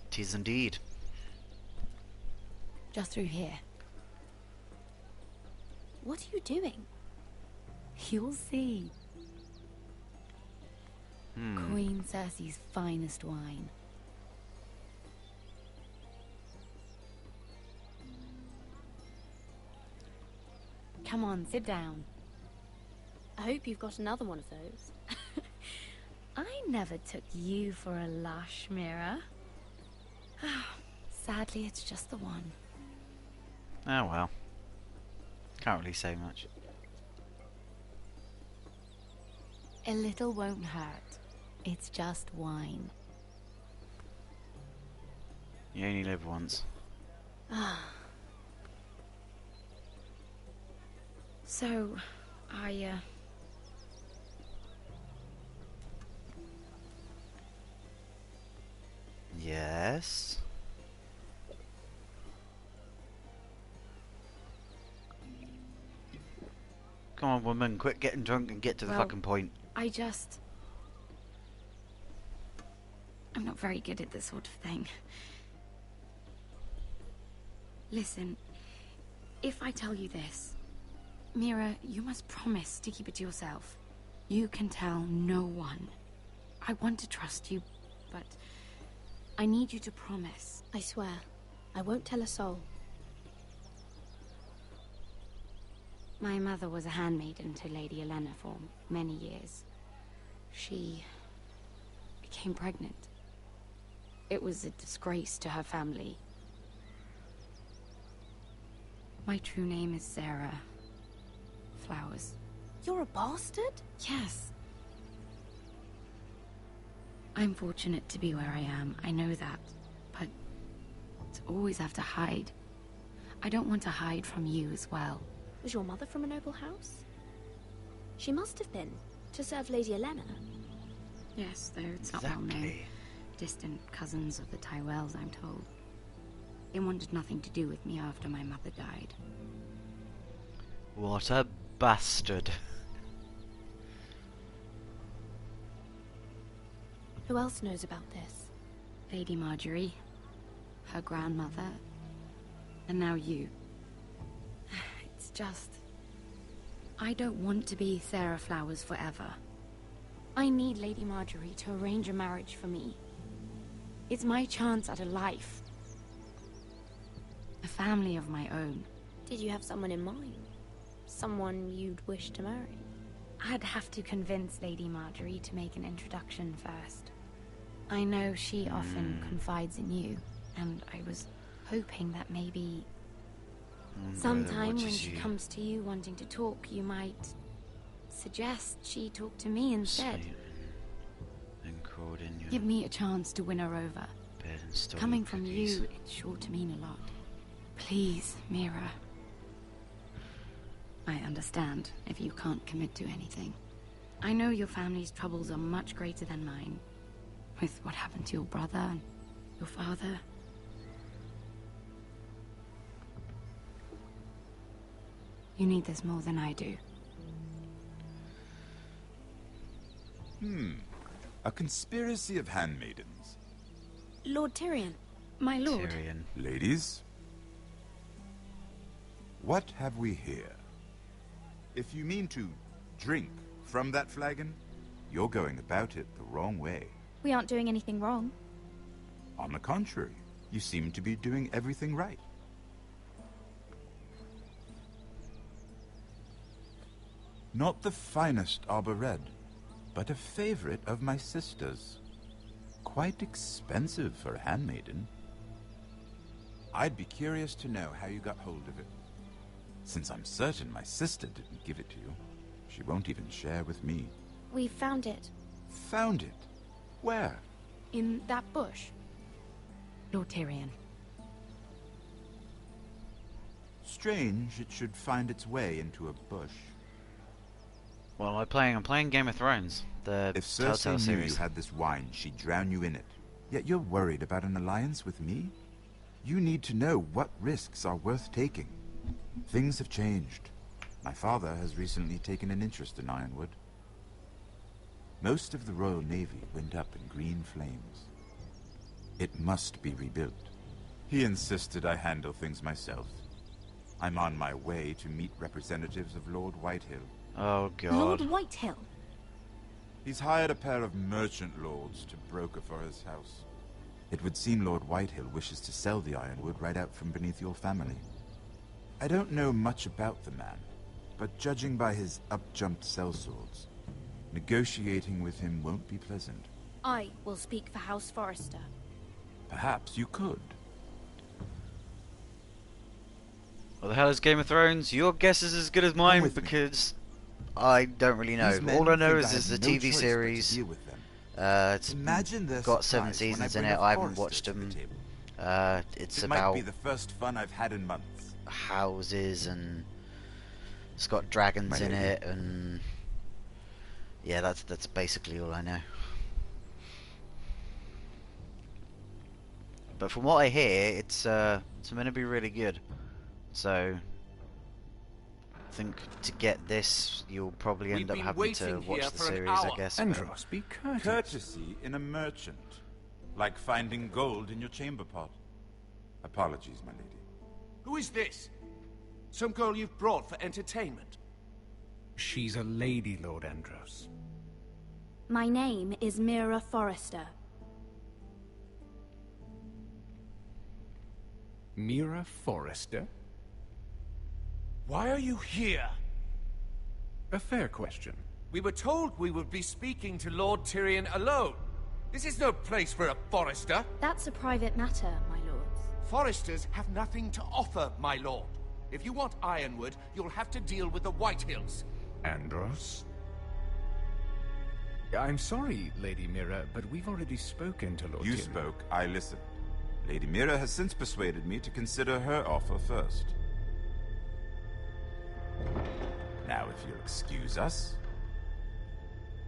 'Tis indeed. Just through here. What are you doing? You'll see. Queen Cersei's finest wine. Come on, sit down. I hope you've got another one of those. I never took you for a lush, Mira. Sadly, it's just the one. Oh well. Can't really say much. A little won't hurt. It's just wine. You only live once. So, Yes? Come on, woman, quit getting drunk and get to the Well, fucking point. I'm not very good at this sort of thing. Listen, if I tell you this, Mira, you must promise to keep it to yourself. You can tell no one. I want to trust you, but I need you to promise. I swear, I won't tell a soul. My mother was a handmaiden to Lady Olenna for many years. She became pregnant. It was a disgrace to her family. My true name is Sarah Flowers. You're a bastard? Yes. I'm fortunate to be where I am, I know that. But to always have to hide. I don't want to hide from you as well. Was your mother from a noble house? She must have been, to serve Lady Olenna. Yes, though it's not well known. Distant cousins of the Tyrells, I'm told. They wanted nothing to do with me after my mother died. What a bastard. Who else knows about this? Lady Marjorie, her grandmother, and now you. It's just... I don't want to be Sarah Flowers forever. I need Lady Marjorie to arrange a marriage for me. It's my chance at a life. A family of my own. Did you have someone in mind? Someone you'd wish to marry? I'd have to convince Lady Marjorie to make an introduction first. I know she often confides in you, and I was hoping that maybe sometime when she comes to you wanting to talk, you might suggest she talk to me instead. Give me a chance to win her over. appeared in stolen Coming from cookies. you, it's sure to mean a lot. Please, Mira. I understand if you can't commit to anything. I know your family's troubles are much greater than mine. With what happened to your brother and your father. You need this more than I do. A conspiracy of handmaidens. Lord Tyrion. My lord. Tyrion. Ladies, what have we here? If you mean to drink from that flagon, you're going about it the wrong way. We aren't doing anything wrong. On the contrary, you seem to be doing everything right. Not the finest arbor red, but a favorite of my sister's. Quite expensive for a handmaiden. I'd be curious to know how you got hold of it. Since I'm certain my sister didn't give it to you, she won't even share with me. We found it. Found it? Where? In that bush. Lord Tyrion. Strange it should find its way into a bush. Well, I'm playing Game of Thrones, the If Cersei Telltale knew series. you had this wine, she'd drown you in it. Yet you're worried about an alliance with me? You need to know what risks are worth taking. Things have changed. My father has recently taken an interest in Ironwood. Most of the Royal Navy went up in green flames. It must be rebuilt. He insisted I handle things myself. I'm on my way to meet representatives of Lord Whitehill. Oh, God. Lord Whitehill. He's hired a pair of merchant lords to broker for his house. It would seem Lord Whitehill wishes to sell the Ironwood right out from beneath your family. I don't know much about the man, but judging by his up-jumped sellswords, negotiating with him won't be pleasant. I will speak for House Forrester. Perhaps you could. What the hell is Game of Thrones? Your guess is as good as mine because I don't really know. These men All I know think is I it's a have no TV choice but to series. deal with them. It's Imagine their got 7 surprise when I seasons in bring it. a I haven't Forrester watched to the them. table. It's It might about be the first fun I've had in months. houses and it's got dragons My in lady. it and yeah, that's basically all I know. But from what I hear, it's meant to be really good. So I think to get this, you'll probably end up having to watch the series, I guess. Andros, be courteous. Courtesy in a merchant. Like finding gold in your chamber pot. Apologies, my lady. Who is this? Some girl you've brought for entertainment? She's a lady, Lord Andros. My name is Mira Forrester. Mira Forrester? Why are you here? A fair question. We were told we would be speaking to Lord Tyrion alone. This is no place for a Forrester. That's a private matter, my lords. Forresters have nothing to offer, my lord. If you want Ironwood, you'll have to deal with the Whitehills. Andros? I'm sorry, Lady Mira, but we've already spoken to Lord You Tyrion. spoke, I listened. Lady Mira has since persuaded me to consider her offer first. Now, if you'll excuse us...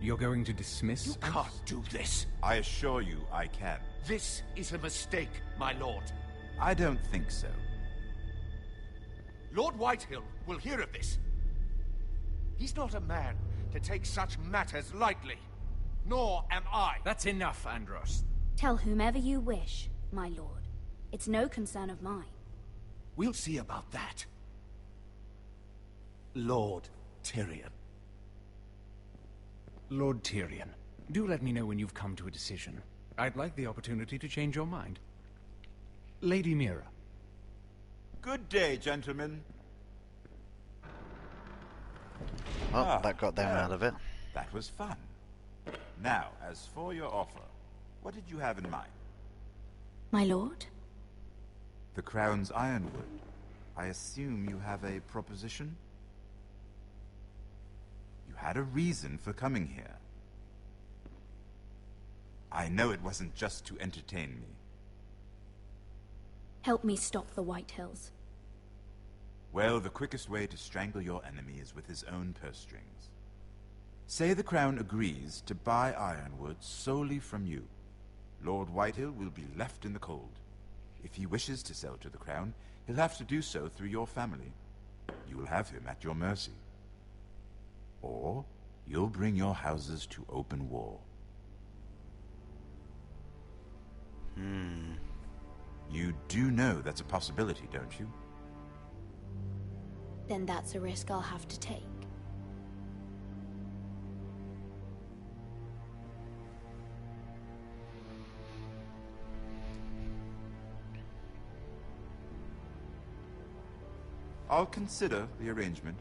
You're going to dismiss You us? can't do this. I assure you I can. This is a mistake, my lord. I don't think so. Lord Whitehill will hear of this. He's not a man to take such matters lightly. Nor am I. That's enough, Andros. Tell whomever you wish, my lord. It's no concern of mine. We'll see about that. Lord Tyrion. Lord Tyrion, do let me know when you've come to a decision. I'd like the opportunity to change your mind. Lady Mira. Good day, gentlemen. Oh, that got them out of it. That was fun. Now, as for your offer, what did you have in mind? My lord? The Crown's Ironwood. I assume you have a proposition? You had a reason for coming here. I know it wasn't just to entertain me. Help me stop the White Hills. Well, the quickest way to strangle your enemy is with his own purse strings. Say the Crown agrees to buy Ironwood solely from you. Lord Whitehill will be left in the cold. If he wishes to sell to the Crown, he'll have to do so through your family. You will have him at your mercy. Or you'll bring your houses to open war. You do know that's a possibility, don't you? Then that's a risk I'll have to take. I'll consider the arrangement.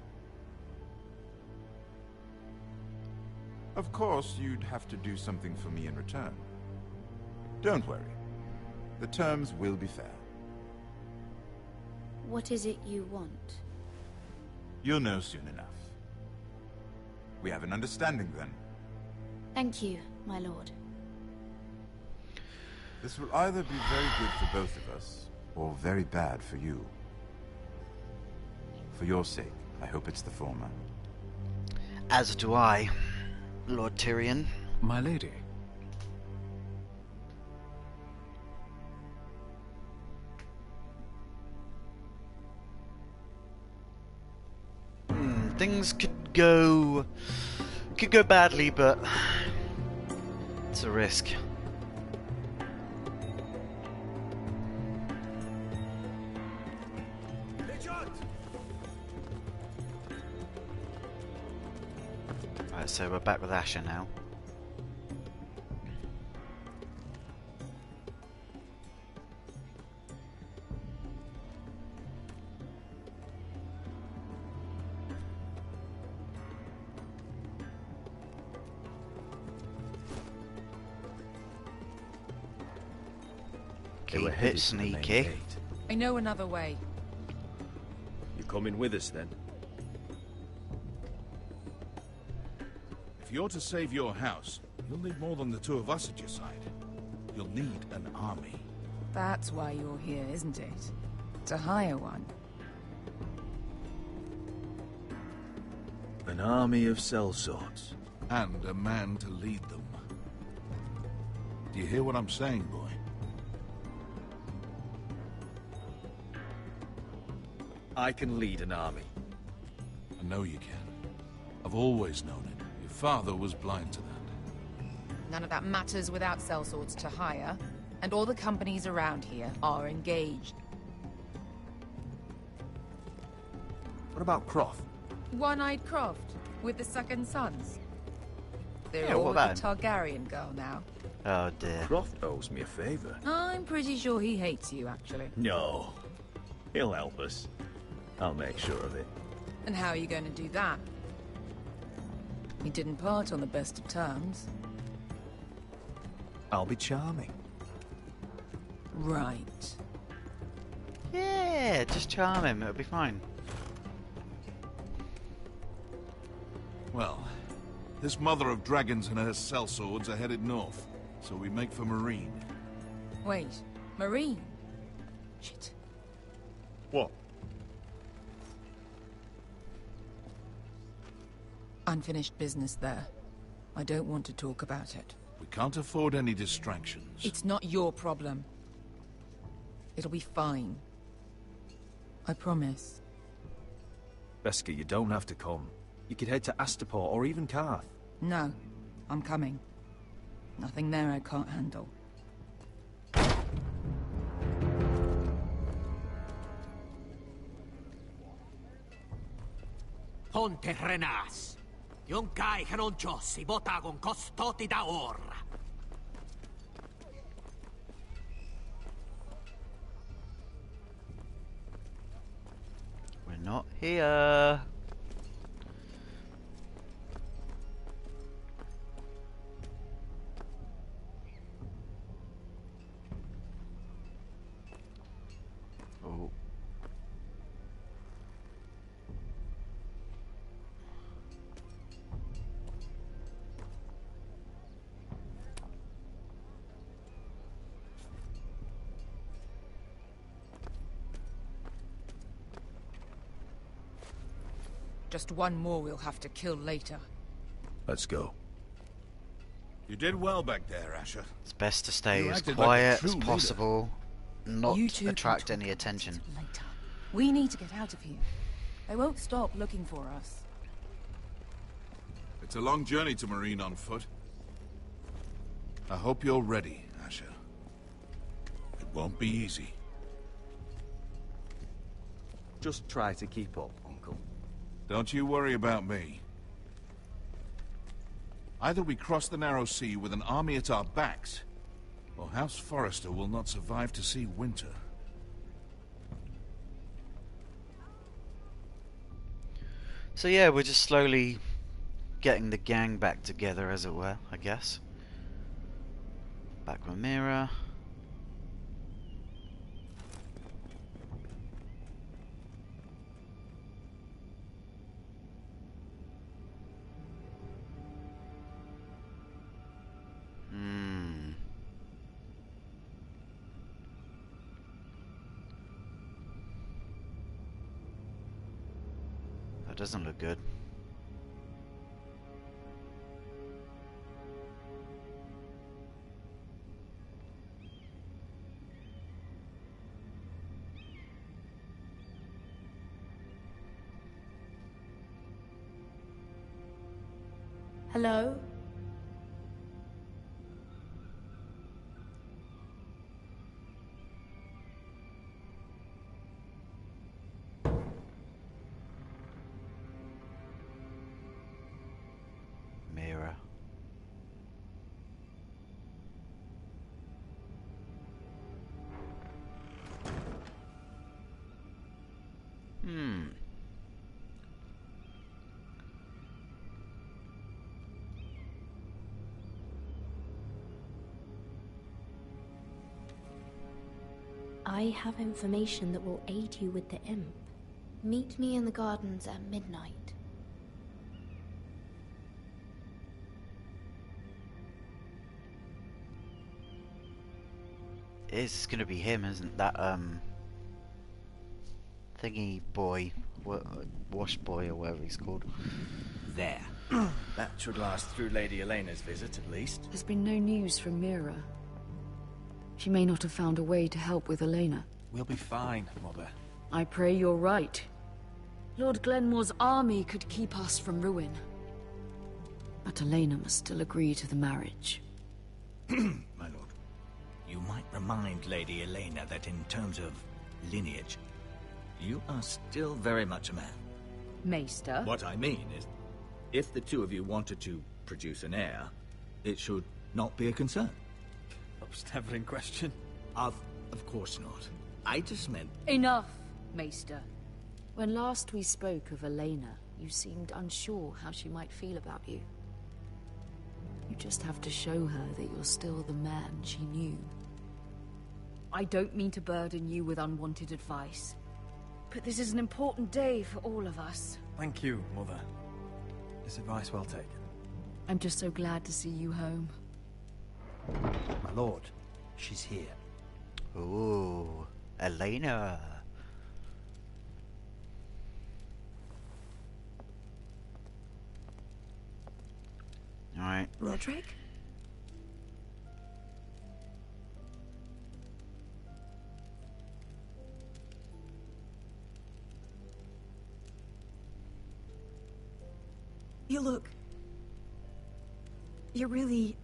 Of course, you'd have to do something for me in return. Don't worry. The terms will be fair. What is it you want? You'll know soon enough. We have an understanding then. Thank you, my lord. This will either be very good for both of us, or very bad for you. For your sake, I hope it's the former. As do I, Lord Tyrion. My lady. Things could go badly, but it's a risk. Right, so we're back with Asher now. They were Keep headed it for the main sneaky. gate. I know another way. You coming with us then? If you're to save your house, you'll need more than the two of us at your side. You'll need an army. That's why you're here, isn't it? To hire one. An army of sellswords. And a man to lead them. Do you hear what I'm saying, boy? I can lead an army. I know you can. I've always known it. Your father was blind to that. None of that matters without sellswords to hire, and all the companies around here are engaged. What about Croft? One-eyed Croft, with the second sons. They're Yeah, all what with about the Targaryen girl now. Oh dear. Croft owes me a favor. I'm pretty sure he hates you, actually. No. He'll help us. I'll make sure of it. And how are you going to do that? We didn't part on the best of terms. I'll be charming. Right. Yeah, just charm him, it'll be fine. Well, this mother of dragons and her sellswords are headed north, so we make for Marine. Wait, Marine? Shit. What? Unfinished business there. I don't want to talk about it. We can't afford any distractions. It's not your problem. It'll be fine. I promise. Beskar, you don't have to come. You could head to Astapor or even Karth. No, I'm coming. Nothing there I can't handle. Ponte Renas. Yung kai hanoncho si botagon costoti da or. We're not here. Oh. Just one more we'll have to kill later. Let's go. You did well back there, Asher. It's best to stay You as acted like a quiet true as leader. possible, not You two can attract talk any attention. later. We need to get out of here. They won't stop looking for us. It's a long journey to Marine on foot. I hope you're ready, Asher. It won't be easy. Just try to keep up, Uncle. Don't you worry about me. Either we cross the narrow sea with an army at our backs, or House Forrester will not survive to see winter. So yeah, we're just slowly getting the gang back together, as it were, I guess. Back with Mira. That doesn't look good. Hello? Mira. I have information that will aid you with the imp. Meet me in the gardens at midnight. It's gonna be him, isn't that, thingy boy, wash boy or whatever he's called. There. That should last through Lady Elena's visit, at least. There's been no news from Mira. She may not have found a way to help with Elena. We'll be fine, Mother. I pray you're right. Lord Glenmore's army could keep us from ruin. But Elena must still agree to the marriage. My lord, you might remind Lady Elena that in terms of lineage, you are still very much a man. Maester? What I mean is, if the two of you wanted to produce an heir, it should not be a concern. That was never in question. Of course not. I just meant... Enough, Maester. When last we spoke of Elena, you seemed unsure how she might feel about you. You just have to show her that you're still the man she knew. I don't mean to burden you with unwanted advice, but this is an important day for all of us. Thank you, Mother. This advice well taken. I'm just so glad to see you home. My lord, she's here. Ooh, Elena. Alright. Roderick? You look... You're really...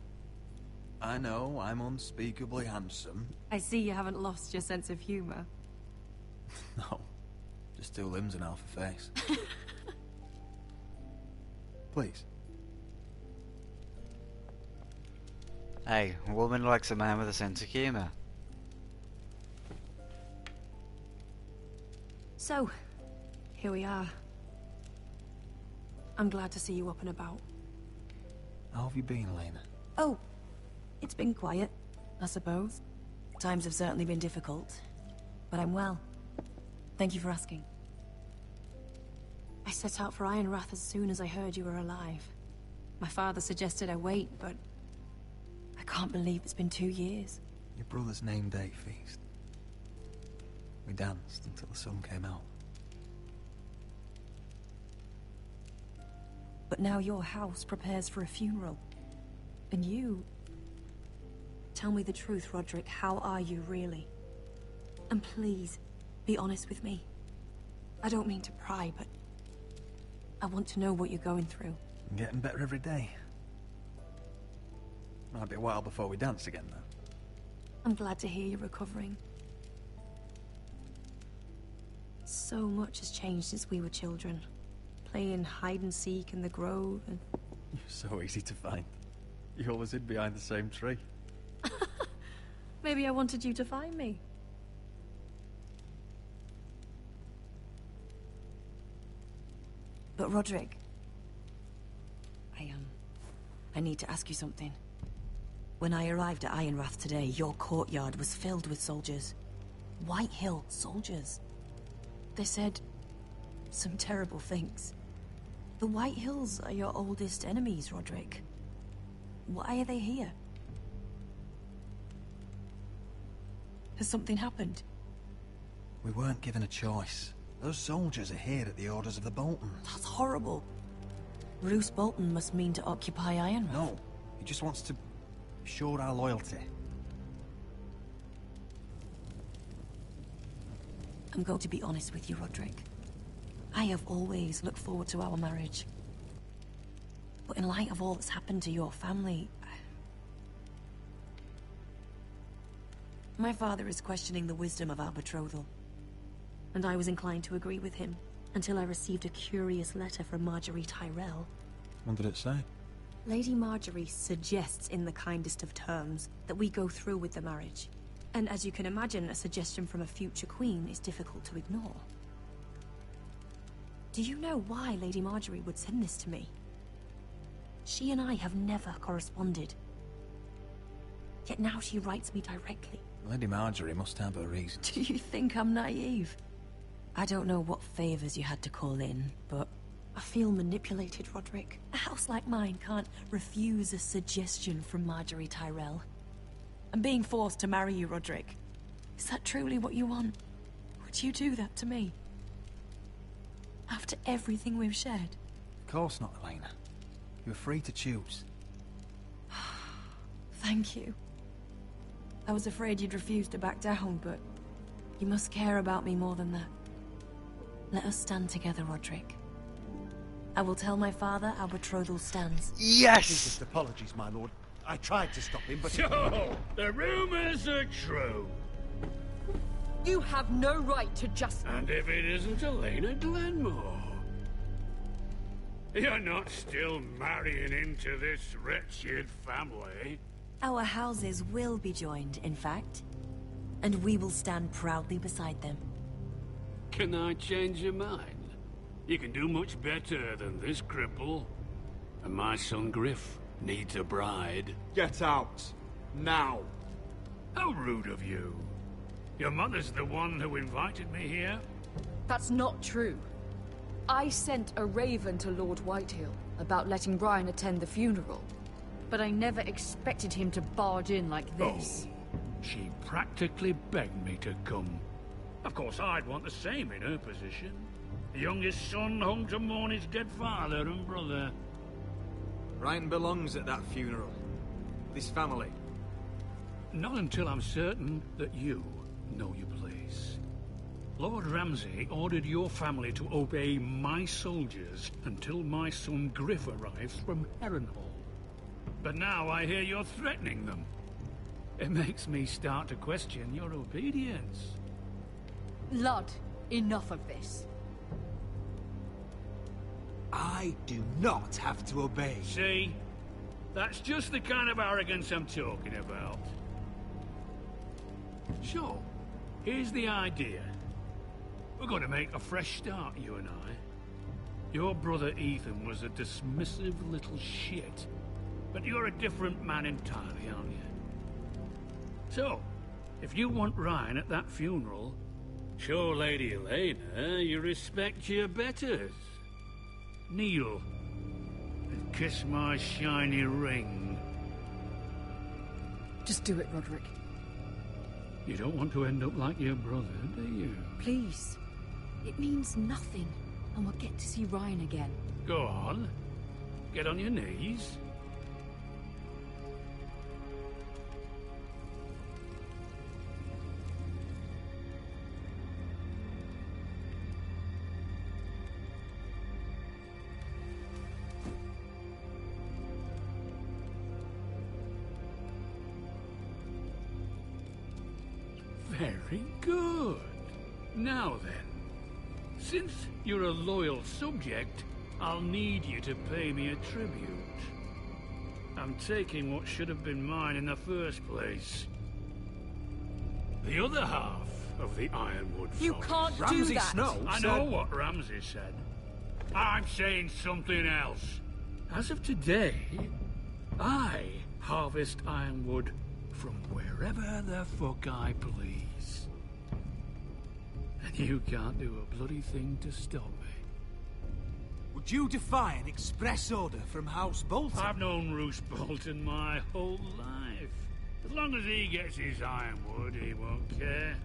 I know, I'm unspeakably handsome. I see you haven't lost your sense of humor. No, just two limbs and half a face. Please. Hey, a woman likes a man with a sense of humour. So, here we are. I'm glad to see you up and about. How have you been, Elena? Oh, it's been quiet, I suppose. Times have certainly been difficult, but I'm well. Thank you for asking. I set out for Ironrath as soon as I heard you were alive. My father suggested I wait, but I can't believe it's been 2 years. Your brother's name day feast. We danced until the sun came out. But now your house prepares for a funeral. And you... Tell me the truth, Roderick. How are you, really? And please, be honest with me. I don't mean to pry, but... I want to know what you're going through. I'm getting better every day. Might be a while before we dance again, though. I'm glad to hear you're recovering. So much has changed since we were children. Playing hide-and-seek in the grove and... You're so easy to find. You always hid behind the same tree. Maybe I wanted you to find me. But Roderick... I need to ask you something. When I arrived at Ironrath today, your courtyard was filled with soldiers. White Hill soldiers. They said some terrible things. The White Hills are your oldest enemies, Roderick. Why are they here? Has something happened? We weren't given a choice. Those soldiers are here at the orders of the Boltons. That's horrible. Roose Bolton must mean to occupy Ironrath. No, he just wants to show our loyalty. I'm going to be honest with you, Roderick. I have always looked forward to our marriage. But in light of all that's happened to your family... My father is questioning the wisdom of our betrothal. And I was inclined to agree with him, until I received a curious letter from Marjorie Tyrell. What did it say? Lady Marjorie suggests in the kindest of terms that we go through with the marriage. And as you can imagine, a suggestion from a future queen is difficult to ignore. Do you know why Lady Marjorie would send this to me? She and I have never corresponded. Yet now she writes me directly. Lady Marjorie must have her reasons. Do you think I'm naive? I don't know what favors you had to call in, but I feel manipulated, Roderick. A house like mine can't refuse a suggestion from Marjorie Tyrell. I'm being forced to marry you, Roderick. Is that truly what you want? Would you do that to me? After everything we've shared? Of course not, Elena. You're free to choose. Thank you. I was afraid you'd refuse to back down, but you must care about me more than that. Let us stand together, Roderick. I will tell my father our betrothal stands. Yes! Deepest apologies, my lord. I tried to stop him, but... So, the rumors are true. You have no right to just... And if it isn't Elena Glenmore? You're not still marrying into this wretched family? Our houses will be joined, in fact. And we will stand proudly beside them. Can I change your mind? You can do much better than this cripple. And my son Griff needs a bride. Get out. Now. How rude of you. Your mother's the one who invited me here? That's not true. I sent a raven to Lord Whitehill about letting Brian attend the funeral. But I never expected him to barge in like this. Oh, she practically begged me to come. Of course, I'd want the same in her position. The youngest son home to mourn his dead father and brother. Ryan belongs at that funeral. This family. Not until I'm certain that you know your place. Lord Ramsay ordered your family to obey my soldiers until my son Griff arrives from Harrenhal. But now I hear you're threatening them. It makes me start to question your obedience. Lud, enough of this. I do not have to obey. See? That's just the kind of arrogance I'm talking about. So, here's the idea. We're going to make a fresh start, you and I. Your brother Ethan was a dismissive little shit. But you're a different man entirely, aren't you? So, if you want Ryan at that funeral, show Lady Elena you respect your betters. Kneel and kiss my shiny ring. Just do it, Roderick. You don't want to end up like your brother, do you? Please. It means nothing, and we'll get to see Ryan again. Go on. Get on your knees. Very good. Now then, since you're a loyal subject, I'll need you to pay me a tribute. I'm taking what should have been mine in the first place. The other half of the Ironwood Forest. You can't do that! I know what Ramsay said. I'm saying something else. As of today, I harvest ironwood from wherever the fuck I please. And you can't do a bloody thing to stop me. Would you defy an express order from House Bolton? I've known Roose Bolton my whole life. As long as he gets his ironwood, he won't care.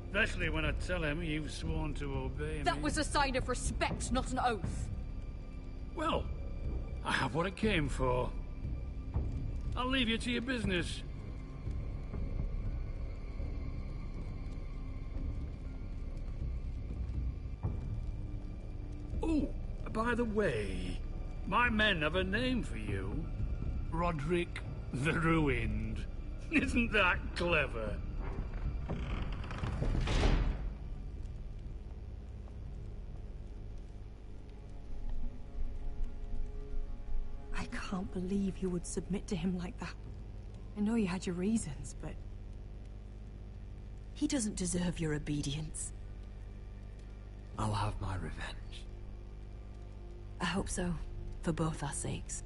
Especially when I tell him you've sworn to obey me. That was a sign of respect, not an oath. Well, I have what I came for. I'll leave you to your business. Oh, by the way, my men have a name for you. Roderick the Ruined. Isn't that clever? I can't believe you would submit to him like that. I know you had your reasons, but... he doesn't deserve your obedience. I'll have my revenge. I hope so, for both our sakes.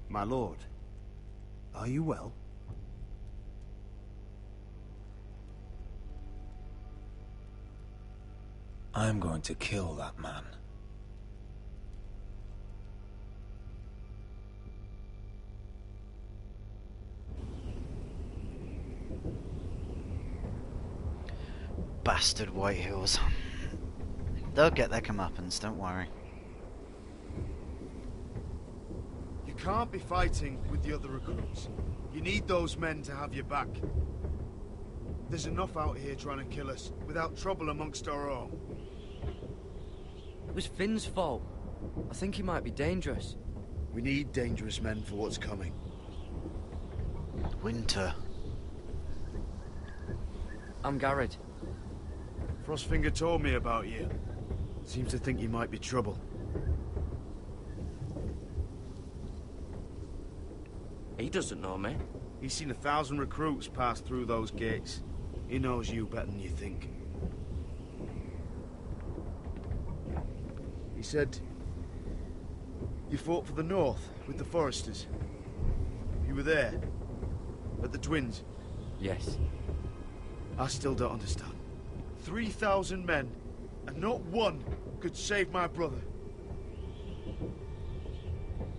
My lord, are you well? I'm going to kill that man. Bastard White Hills. They'll get their comeuppance, don't worry. You can't be fighting with the other recruits. You need those men to have your back. There's enough out here trying to kill us, without trouble amongst our own. It was Finn's fault. I think he might be dangerous. We need dangerous men for what's coming. Winter. I'm Garrett. Frostfinger told me about you. Seems to think you might be trouble. He doesn't know me. He's seen 1,000 recruits pass through those gates. He knows you better than you think. He said... you fought for the North, with the Foresters. You were there, at the Twins. Yes. I still don't understand. 3,000 men, and not one could save my brother.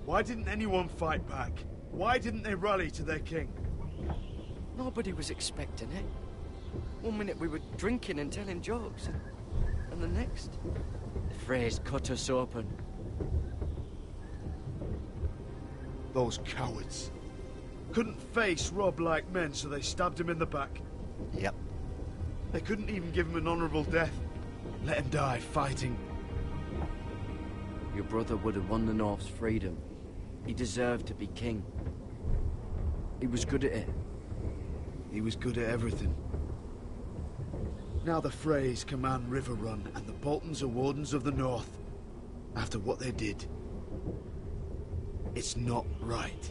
Why didn't anyone fight back? Why didn't they rally to their king? Nobody was expecting it. One minute we were drinking and telling jokes, and the next, the Freys cut us open. Those cowards. Couldn't face Rob like men, so they stabbed him in the back. Yep. They couldn't even give him an honourable death. Let him die fighting. Your brother would have won the North's freedom. He deserved to be king. He was good at it. He was good at everything. Now the Freys command Riverrun, and the Boltons are Wardens of the North. After what they did. It's not right.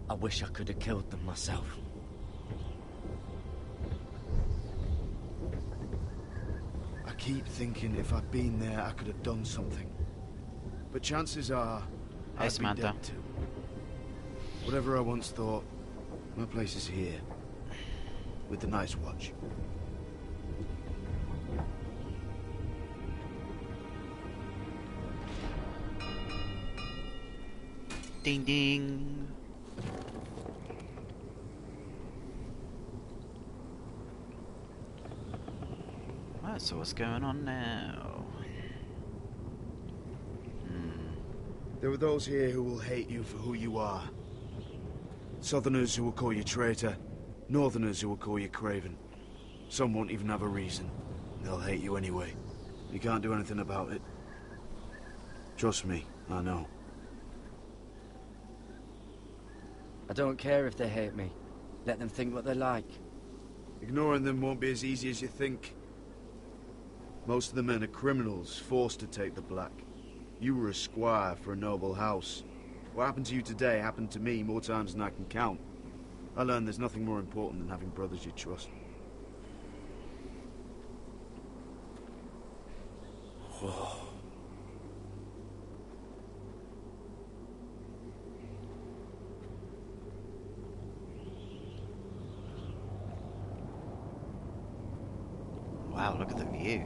I wish I could have killed them myself. I keep thinking if I'd been there, I could have done something. But chances are, Hey, I'd be Samantha. dead too. Whatever I once thought, my place is here. With the Night's Watch. Ding ding. Right, so what's going on now? There are those here who will hate you for who you are. Southerners who will call you traitor. Northerners who will call you craven. Some won't even have a reason. They'll hate you anyway. You can't do anything about it. Trust me, I know. I don't care if they hate me. Let them think what they like. Ignoring them won't be as easy as you think. Most of the men are criminals, forced to take the black. You were a squire for a noble house. What happened to you today happened to me more times than I can count. I learned there's nothing more important than having brothers you trust. Wow, look at the view.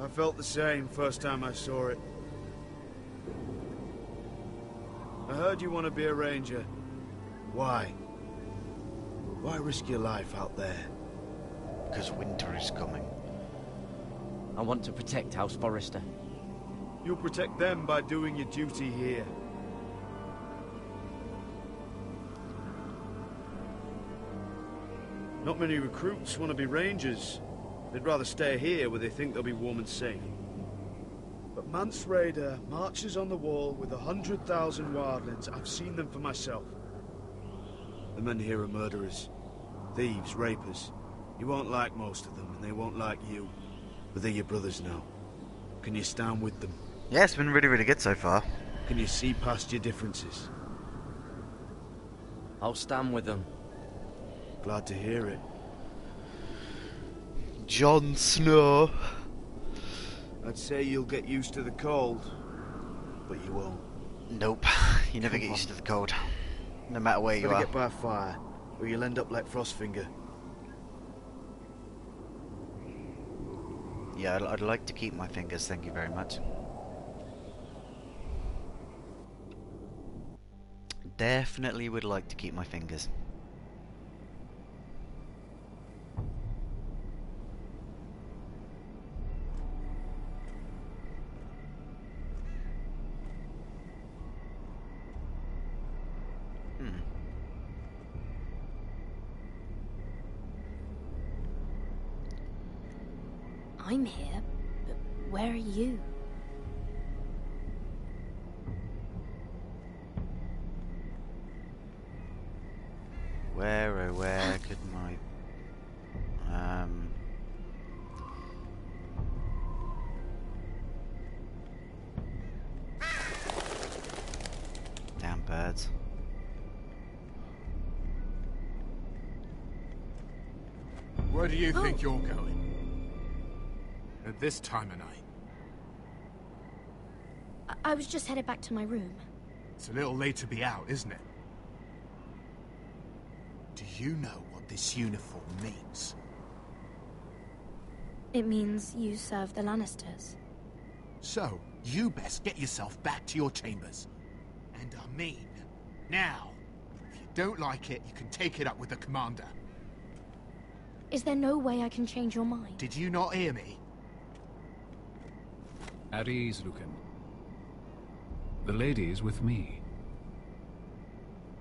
I felt the same first time I saw it. I heard you want to be a ranger. Why? Why risk your life out there? Because winter is coming. I want to protect House Forrester. You'll protect them by doing your duty here. Not many recruits want to be rangers. They'd rather stay here where they think they'll be warm and safe. But Mance Raider marches on the wall with 100,000 wildlings. I've seen them for myself. The men here are murderers. Thieves, rapers. You won't like most of them, and they won't like you. But they're your brothers now. Can you stand with them? Yeah, it's been really, really good so far. Can you see past your differences? I'll stand with them. Glad to hear it. Jon Snow. I'd say you'll get used to the cold, but you won't. Nope, you never get used to the cold. No matter where you Better are. get by fire, or you'll end up like Frostfinger. Yeah, I'd like to keep my fingers, thank you very much. Definitely would like to keep my fingers. I'm here, but where are you? Where could my... Damn birds. Where do you think you're going? At this time of night? I was just headed back to my room. It's a little late to be out, isn't it? Do you know what this uniform means? It means you serve the Lannisters. So, you best get yourself back to your chambers. And I mean, now. If you don't like it, you can take it up with the commander. Is there no way I can change your mind? Did you not hear me? At ease, Lucan. The lady is with me.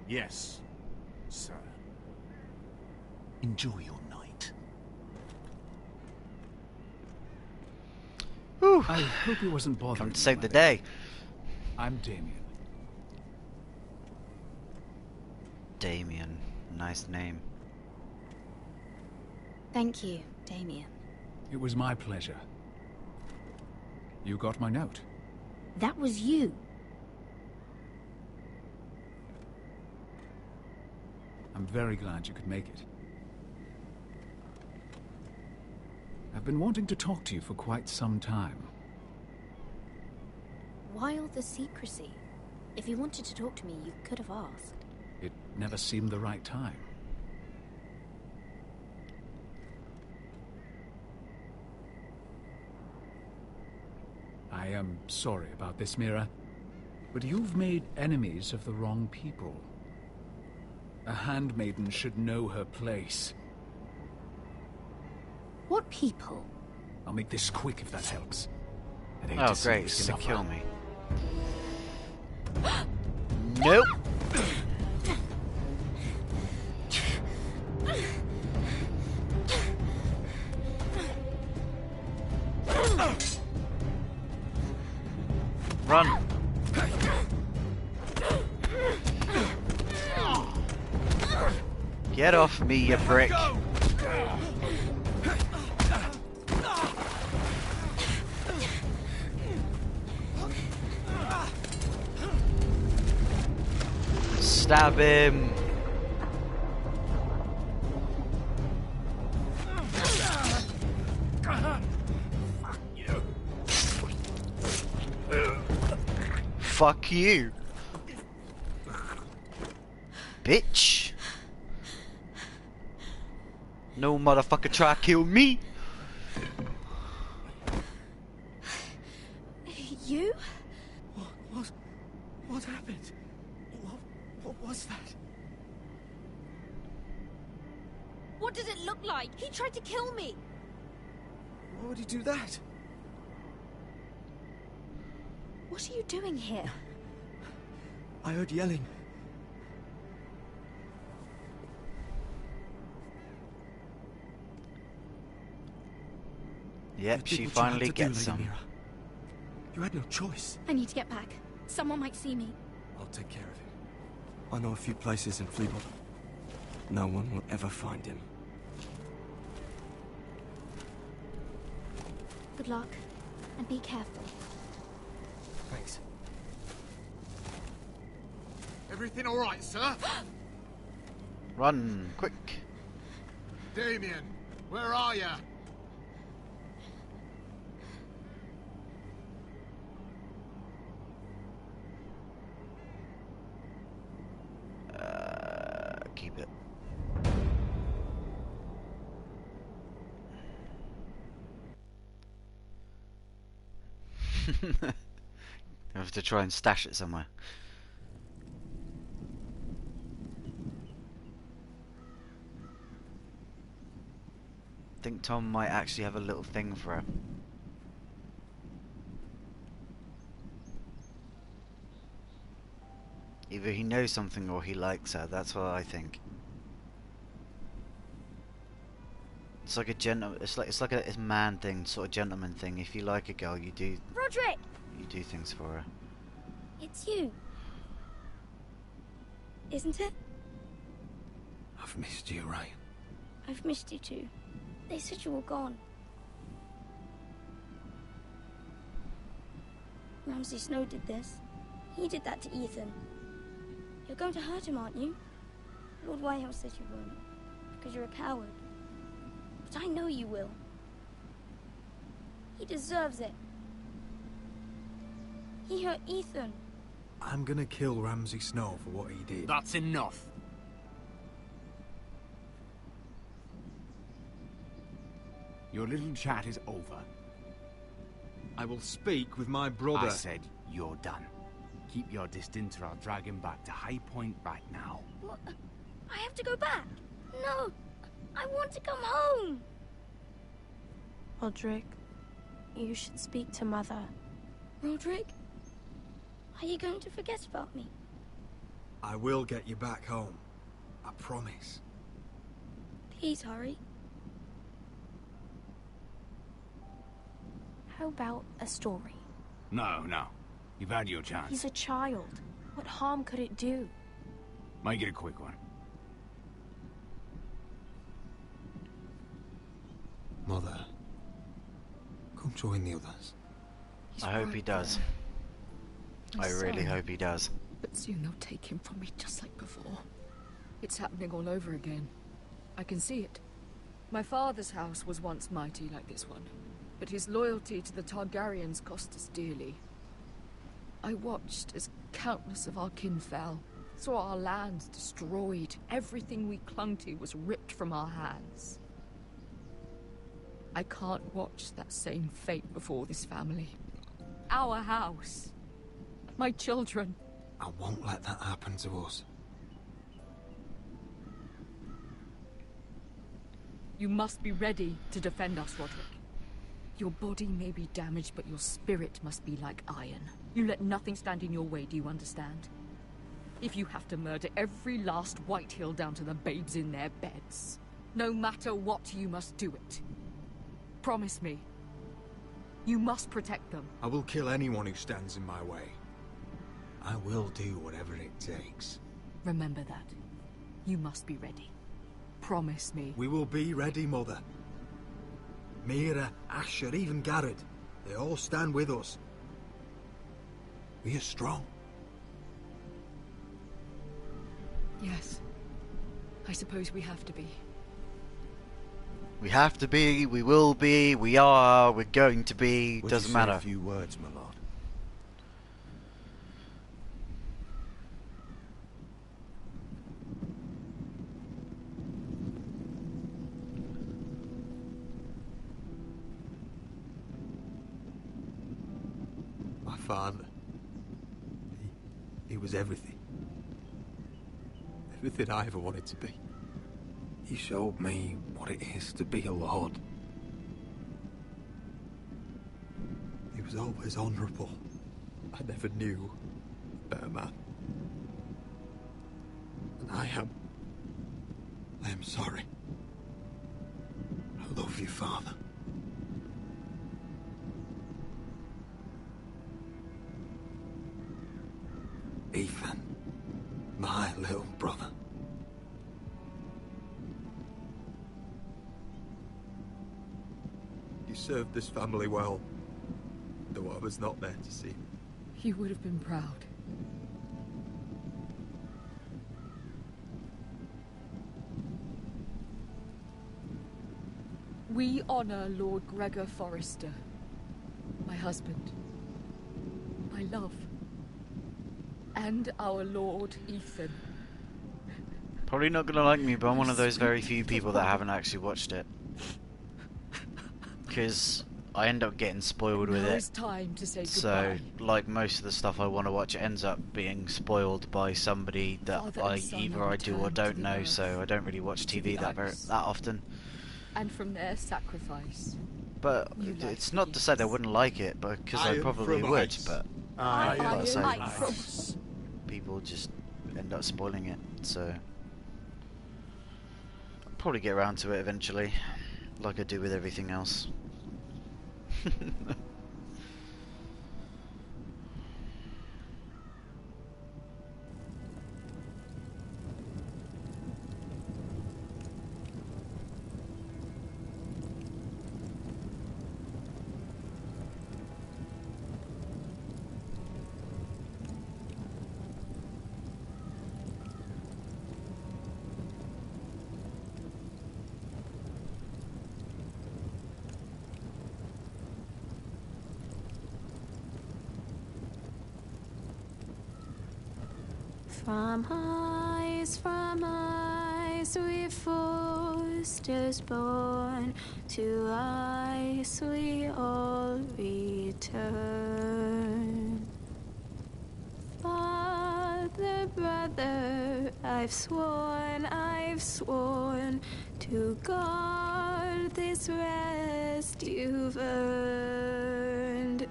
Yes, sir. Enjoy your night. Whew. I hope he wasn't bothered. Come to save the day. I'm Damien. Damien. Nice name. Thank you, Damien. It was my pleasure. You got my note. That was you. I'm very glad you could make it. I've been wanting to talk to you for quite some time. Why all the secrecy? If you wanted to talk to me, you could have asked. It never seemed the right time. I am sorry about this, Mira, but you've made enemies of the wrong people. A handmaiden should know her place. What people? I'll make this quick if that helps. I'd hate Oh to see great, you he's gonna suffer. kill me. Nope. Run. Get off me, you prick. Stab him. Fuck you. Bitch. No motherfucker try to kill me. You? What happened? What was that? What did it look like? He tried to kill me. Why would he do that? What are you doing here? I heard yelling. Yep, she finally gets some. You had no choice. I need to get back. Someone might see me. I'll take care of it. I know a few places in Fleabot. No one will ever find him. Good luck, and be careful. Thanks. Everything all right, sir? Run, quick. Damien, where are you? Keep it. I have to try and stash it somewhere. I think Tom might actually have a little thing for her. Either he knows something or he likes her, that's what I think. It's like a it's like a man thing, sort of gentleman thing. If you like a girl, you do things for her. It's you. Isn't it? I've missed you, Ryan. I've missed you too. They said you were gone. Ramsay Snow did this. He did that to Ethan. You're going to hurt him, aren't you? Lord Whitehouse says you won't, because you're a coward. But I know you will. He deserves it. He hurt Ethan. I'm gonna kill Ramsay Snow for what he did. That's enough. Your little chat is over. I will speak with my brother. I said you're done. Keep your distance or I'll drag him back to High Point right now. What? I have to go back. No, I want to come home. Roderick, you should speak to Mother. Roderick, are you going to forget about me? I will get you back home. I promise. Please hurry. How about a story? No. You've had your chance. He's a child. What harm could it do? Make it a quick one. Mother, come join the others. I hope he does. I really hope he does. But soon they'll take him from me just like before. It's happening all over again. I can see it. My father's house was once mighty like this one, but his loyalty to the Targaryens cost us dearly. I watched as countless of our kin fell, saw our lands destroyed, everything we clung to was ripped from our hands. I can't watch that same fate before this family. our house. My children. I won't let that happen to us. You must be ready to defend us, Roderick. Your body may be damaged, but your spirit must be like iron. You let nothing stand in your way, do you understand? If you have to murder every last Whitehill down to the babes in their beds, no matter what, you must do it. Promise me. You must protect them. I will kill anyone who stands in my way. I will do whatever it takes. Remember that. You must be ready. Promise me. We will be ready, Mother. Mira, Asher, even Garrett. They all stand with us. We are strong. Yes. I suppose we have to be. We have to be, we will be, we are, we're going to be, Would doesn't you say matter. a few words, my lord? My father. He was everything. Everything I ever wanted to be. He showed me what it is to be a lord. He was always honourable. I never knew a better man. And I am sorry. I love you, Father. Ethan, my little brother. You served this family well, though I was not there to see. You would have been proud. We honor Lord Gregor Forrester, my husband, my love, and our Lord Ethan. Probably not gonna like me, but I'm one of those very few people that haven't actually watched it. Because I end up getting spoiled with Now it. is time to say So, goodbye. like most of the stuff I want to watch ends up being spoiled by somebody that Father and I son either are I do or returned to don't the know, earth, so I don't really watch to TV the that ice. often. And from their sacrifice. But You like it's not to say I wouldn't like it, because I Iron probably from would, ice. but Iron like I say, ice. people just end up spoiling it, so I'll probably get around to it eventually, like I do with everything else. From ice we Forsters born, to ice we all return. Father, brother, I've sworn to guard this rest you've earned.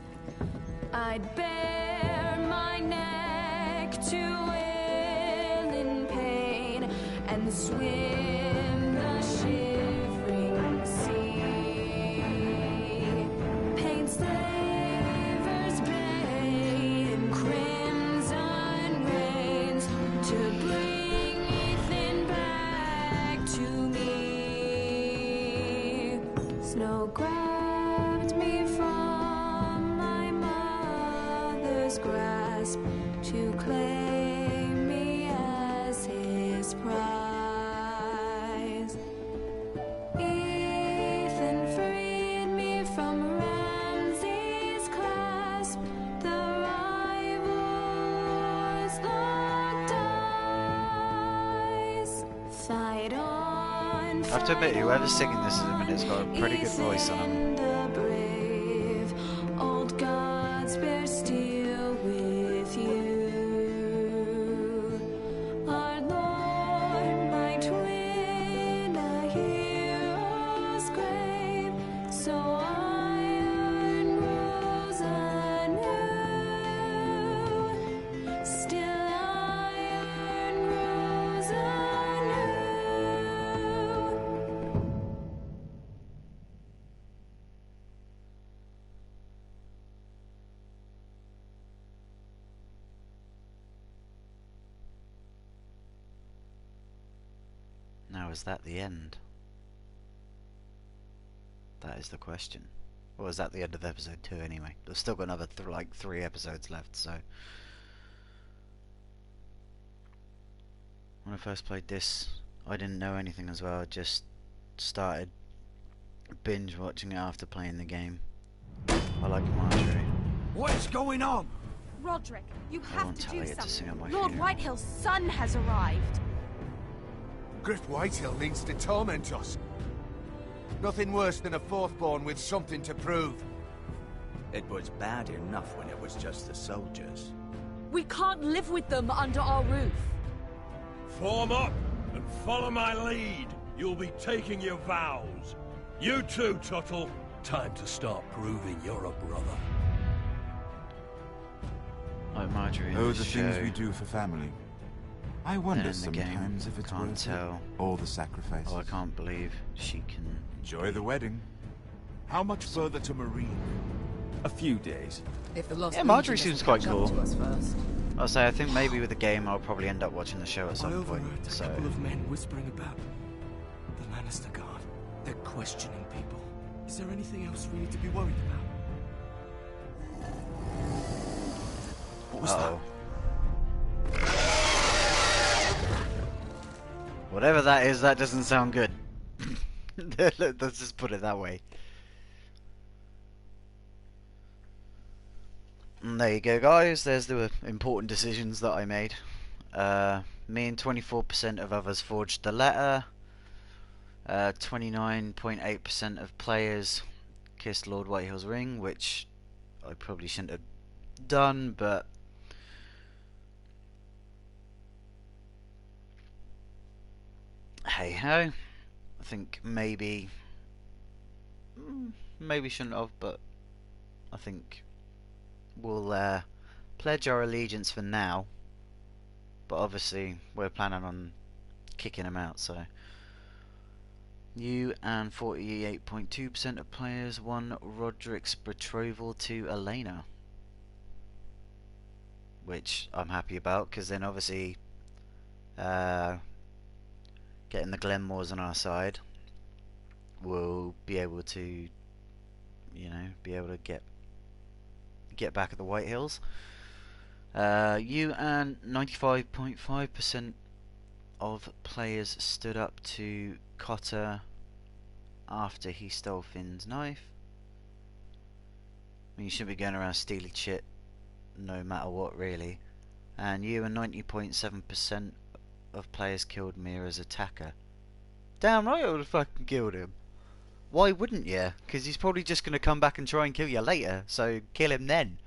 I'd bare my neck to wail in pain and swim the shivering sea. Paint slavers bay in crimson rains to bring Ethan back to me. Snow grabbed me from my mother's grasp to claim me as his prize. Ethan freed me from Ramsay's clasp. The rivals locked eyes. Fight on. I have to admit, whoever's singing this at the minute has got a pretty good voice on him. The brave old gods bear Now, is that the end? That is the question. Or is that the end of episode 2 anyway? We've still got another like 3 episodes left, so... When I first played this, I didn't know anything as well. I just started binge watching it after playing the game. I like Marjorie. What's going on? Roderick, you I have won't to tell do you to sing at something. my Lord funeral. Whitehill's son has arrived. Griff Whitehill means to torment us. Nothing worse than a fourth-born with something to prove. It was bad enough when it was just the soldiers. We can't live with them under our roof. Form up and follow my lead. You'll be taking your vows. You too, Tuttle. Time to start proving you're a brother. Like Marjorie in Oh, the the show, things we do for family. I then wonder in the sometimes game, if it's can't worth tell. it. All the sacrifices. Oh, I can't believe she can... Enjoy the wedding. How much further to Marine? A few days. If the Lost Yeah, Marjorie Legion seems doesn't quite catch up cool. to us first. I'll say, I think maybe with the game I'll probably end up watching the show at I some point, overheard a so... couple of men whispering about the Lannister Guard. They're questioning people. Is there anything else we need to be worried about? What was that? Whatever that is, that doesn't sound good. Let's just put it that way. And there you go, guys. There's the important decisions that I made. Me and 24% of others forged the letter. 29.8% of players kissed Lord Whitehill's ring, which I probably shouldn't have done, but hey ho. I think maybe shouldn't have, but I think we'll pledge our allegiance for now. But obviously we're planning on kicking him out, so you and 48.2% of players won Roderick's betrothal to Elena, which I'm happy about, because then obviously getting the Glenmores on our side, we'll be able to, you know, get back at the Whitehills. You and 95.5% of players stood up to Cotter after he stole Finn's knife. I mean, you shouldn't be going around stealing shit no matter what, really. And you and 90.7% of players killed Mira's attacker. Damn right I would have fucking killed him. Why wouldn't you? Because he's probably just going to come back and try and kill you later, so kill him then.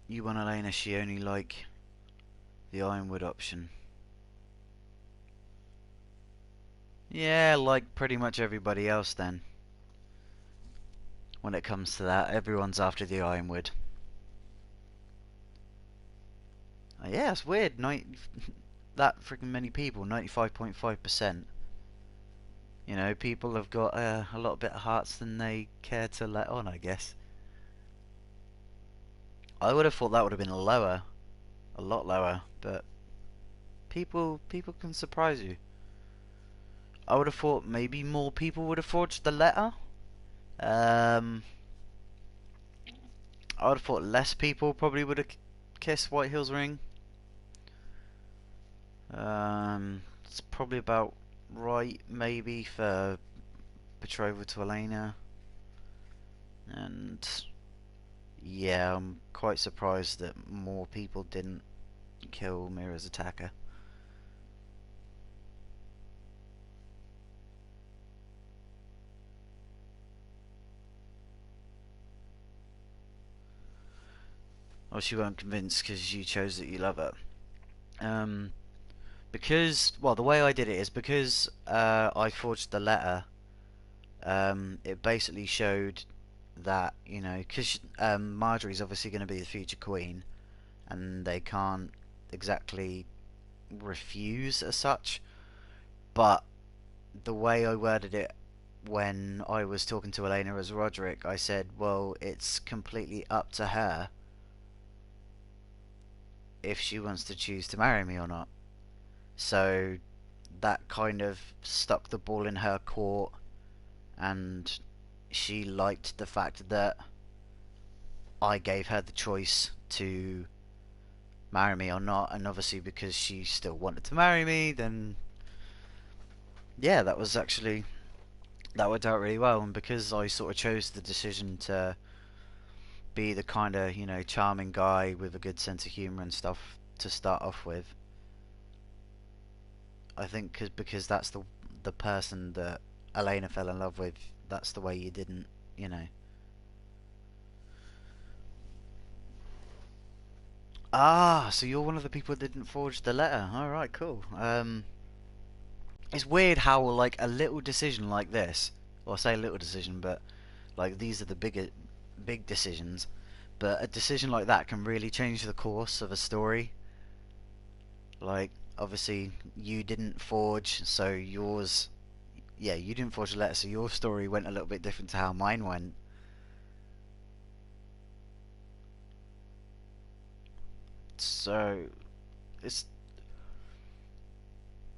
You want Elena, she only like the Ironwood option. Yeah, like pretty much everybody else then. When it comes to that, everyone's after the Ironwood. Yeah, it's weird. That freaking many people, 95.5%. You know, people have got a lot bit of hearts than they care to let on, I guess. I would have thought that would have been lower, a lot lower, but people can surprise you. I would have thought maybe more people would have forged the letter. I would have thought less people probably would have kissed Whitehill's ring. It's probably about right, maybe, for betrothal to Elena. And yeah, I'm quite surprised that more people didn't kill Mira's attacker. Well, she won't convince because you chose that you love her. Because, well, the way I did it is because I forged the letter, it basically showed that, you know, because Marjorie's obviously going to be the future queen, and they can't exactly refuse as such, but the way I worded it when I was talking to Elena as Roderick, I said, well, it's completely up to her if she wants to choose to marry me or not. So that kind of stuck the ball in her court, and she liked the fact that I gave her the choice to marry me or not, and obviously because she still wanted to marry me, then yeah, that worked out really well. And because I sort of chose the decision to be the kind of, you know, charming guy with a good sense of humor and stuff to start off with, I think because that's the person that Elena fell in love with, that's the way you didn't, you know. Ah, so you're one of the people that didn't forge the letter. Alright, cool. It's weird how, like, a little decision like this, or I say a little decision, but, like, these are the big decisions, but a decision like that can really change the course of a story. Like, obviously, you didn't forge, so yours... Yeah, you didn't forge the letter, so your story went a little bit different to how mine went. So, it's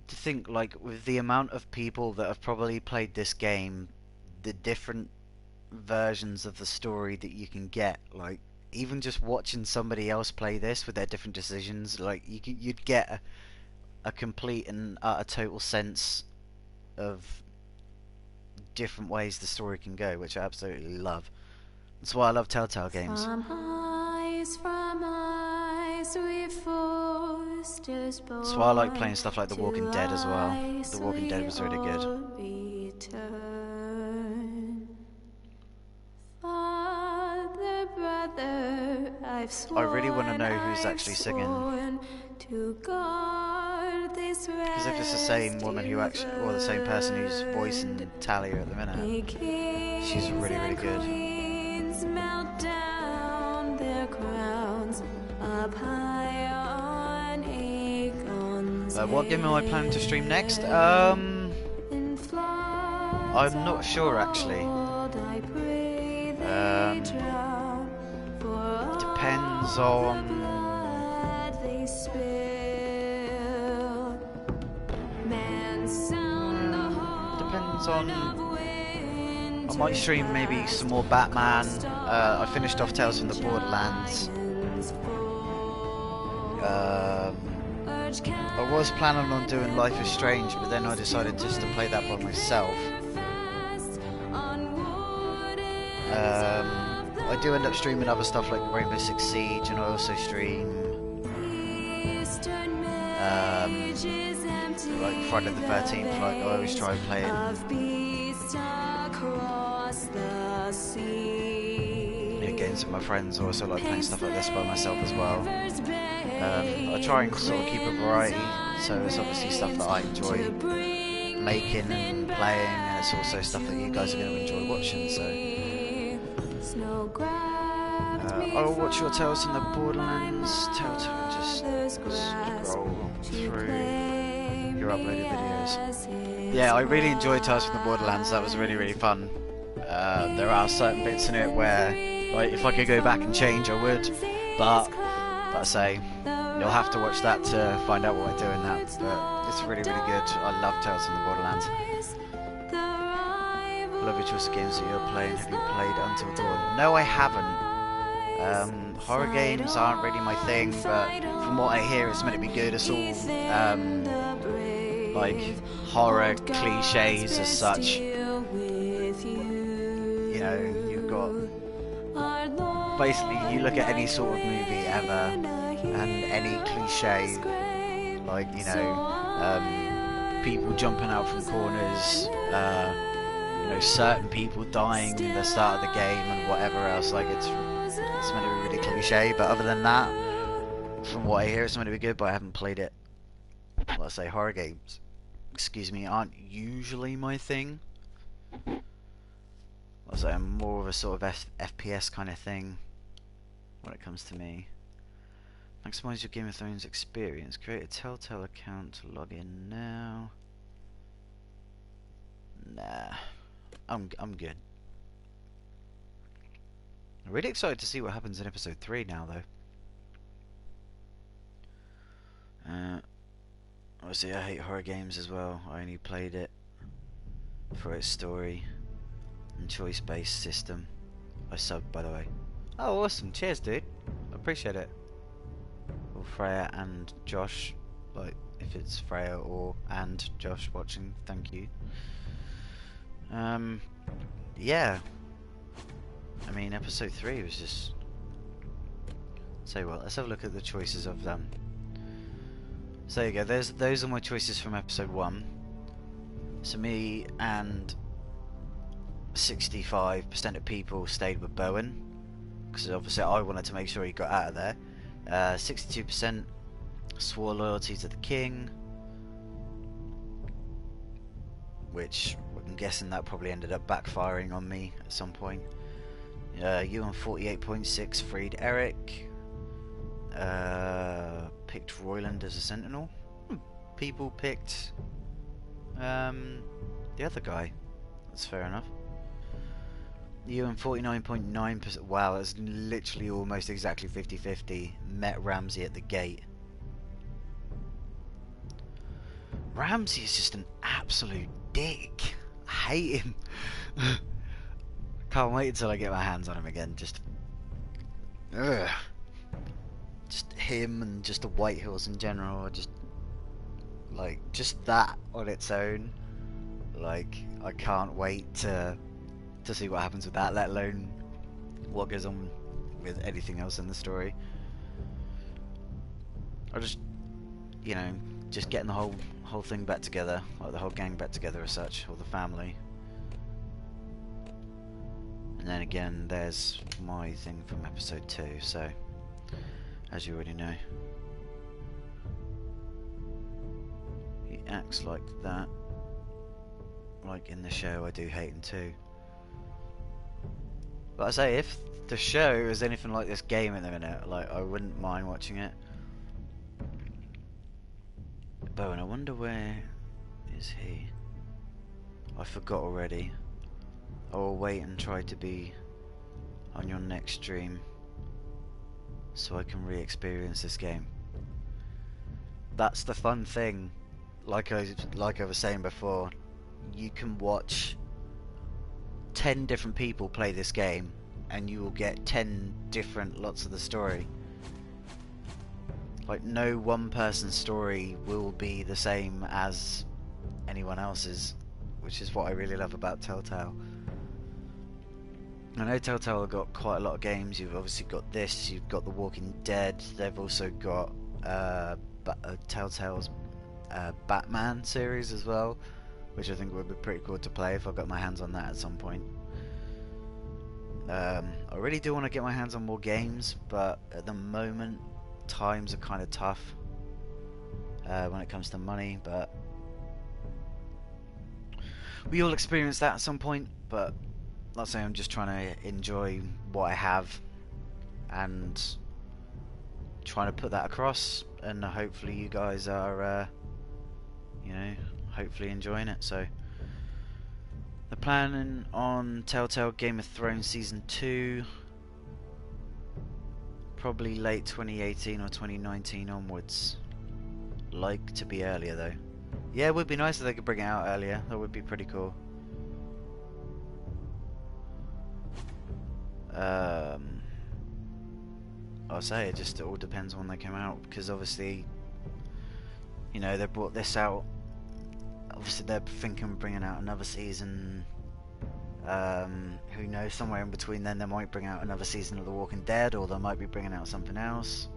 to think, like, with the amount of people that have probably played this game, the different versions of the story that you can get, like, even just watching somebody else play this with their different decisions, like, you'd get a complete and utter total sense of different ways the story can go, which I absolutely love. That's why I love Telltale games. From eyes we forced us both. That's why I like playing stuff like The Walking Dead as well. The Walking Dead was really good. Father, brother, I really want to know who's actually singing. Because if it's the same woman who actually, or the same person who's voicing Talia at the minute, she's really, really good. melt down their crowns up high on acorns. What game am I planning to stream next? I'm not sure actually. Depends on... Depends on... I might stream maybe some more Batman. I finished off Tales from the Borderlands. I was planning on doing Life is Strange, but then I decided just to play that by myself. I do end up streaming other stuff like Rainbow Six Siege, and I also stream like Friday the 13th. Like I always try and play it games with my friends. I also like playing stuff like this by myself as well. I try and sort of keep a variety, so it's obviously stuff that I enjoy making and playing, and it's also stuff that you guys are going to enjoy watching. So I'll watch your Tales from the Borderlands. Telltale, just scroll through your uploaded videos. Yeah, I really enjoyed Tales from the Borderlands. That was really, really fun. There are certain bits in it where, like, if I could go back and change, I would. But I say, you'll have to watch that to find out what I do in that. But it's really, really good. I love Tales from the Borderlands. Love your choice of games that you're playing. Have you played Until Dawn? No, I haven't. Horror games aren't really my thing, but from what I hear, it's meant to be good. It's all like horror cliches as such. You know, you've got basically, you look at any sort of movie ever, and any cliche, like, you know, people jumping out from corners, you know, certain people dying in the start of the game and whatever else. Like, it's meant to be really cliche, but other than that, from what I hear, it's meant to be good, but I haven't played it. Let's say horror games, excuse me, aren't usually my thing. Let's say I'm more of a sort of FPS kind of thing when it comes to me. Maximize your Game of Thrones experience. Create a Telltale account to log in now. Nah, I'm good. I'm really excited to see what happens in episode 3 now, though. Obviously, I hate horror games as well. I only played it for its story and choice-based system. I subbed, by the way. Oh, awesome! Cheers, dude. I appreciate it. Or Freya and Josh, like if it's Freya or and Josh watching, thank you. Yeah. I mean, episode 3 was just. Say what? Let's have a look at the choices of them. So there you go. Those are my choices from episode 1. So me and 65% of people stayed with Bowen, because obviously I wanted to make sure he got out of there. 62% swore loyalty to the king, which I'm guessing that probably ended up backfiring on me at some point. You on 48.6 freed Eric. Picked Royland as a sentinel. People picked the other guy. That's fair enough. You and 49.9%. Wow, that's literally almost exactly 50-50. Met Ramsey at the gate. Ramsey is just an absolute dick. I hate him. Can't wait until I get my hands on him again. Just him and just the White Hills in general. Just that on its own. Like, I can't wait to see what happens with that, let alone what goes on with anything else in the story. I just, just getting the whole thing back together, like the whole gang back together as such, or the family. And then again, there's my thing from episode 2, so, as you already know. He acts like that. Like in the show, I do hate him too. But I say, if the show is anything like this game at the minute, like, I wouldn't mind watching it. Bowen, I wonder where is he? I forgot already. I will wait and try to be on your next stream so I can re-experience this game. That's the fun thing. Like I was saying before, you can watch 10 different people play this game and you will get 10 different lots of the story. Like, no one person's story will be the same as anyone else's, which is what I really love about Telltale. I know Telltale have got quite a lot of games. You've obviously got this, you've got The Walking Dead, they've also got Telltale's Batman series as well, which I think would be pretty cool to play if I got my hands on that at some point. I really do want to get my hands on more games, but at the moment times are kind of tough when it comes to money, but we all experience that at some point. But like I say, I'm just trying to enjoy what I have and trying to put that across, and hopefully you guys are hopefully enjoying it. So they're planning on Telltale Game of Thrones Season 2 probably late 2018 or 2019 onwards. Like to be earlier though. Yeah, it would be nice if they could bring it out earlier. That would be pretty cool. I'll say it all depends on when they come out, because obviously, they brought this out. Obviously they're thinking of bringing out another season. Who knows, somewhere in between then they might bring out another season of The Walking Dead, or they might be bringing out something else.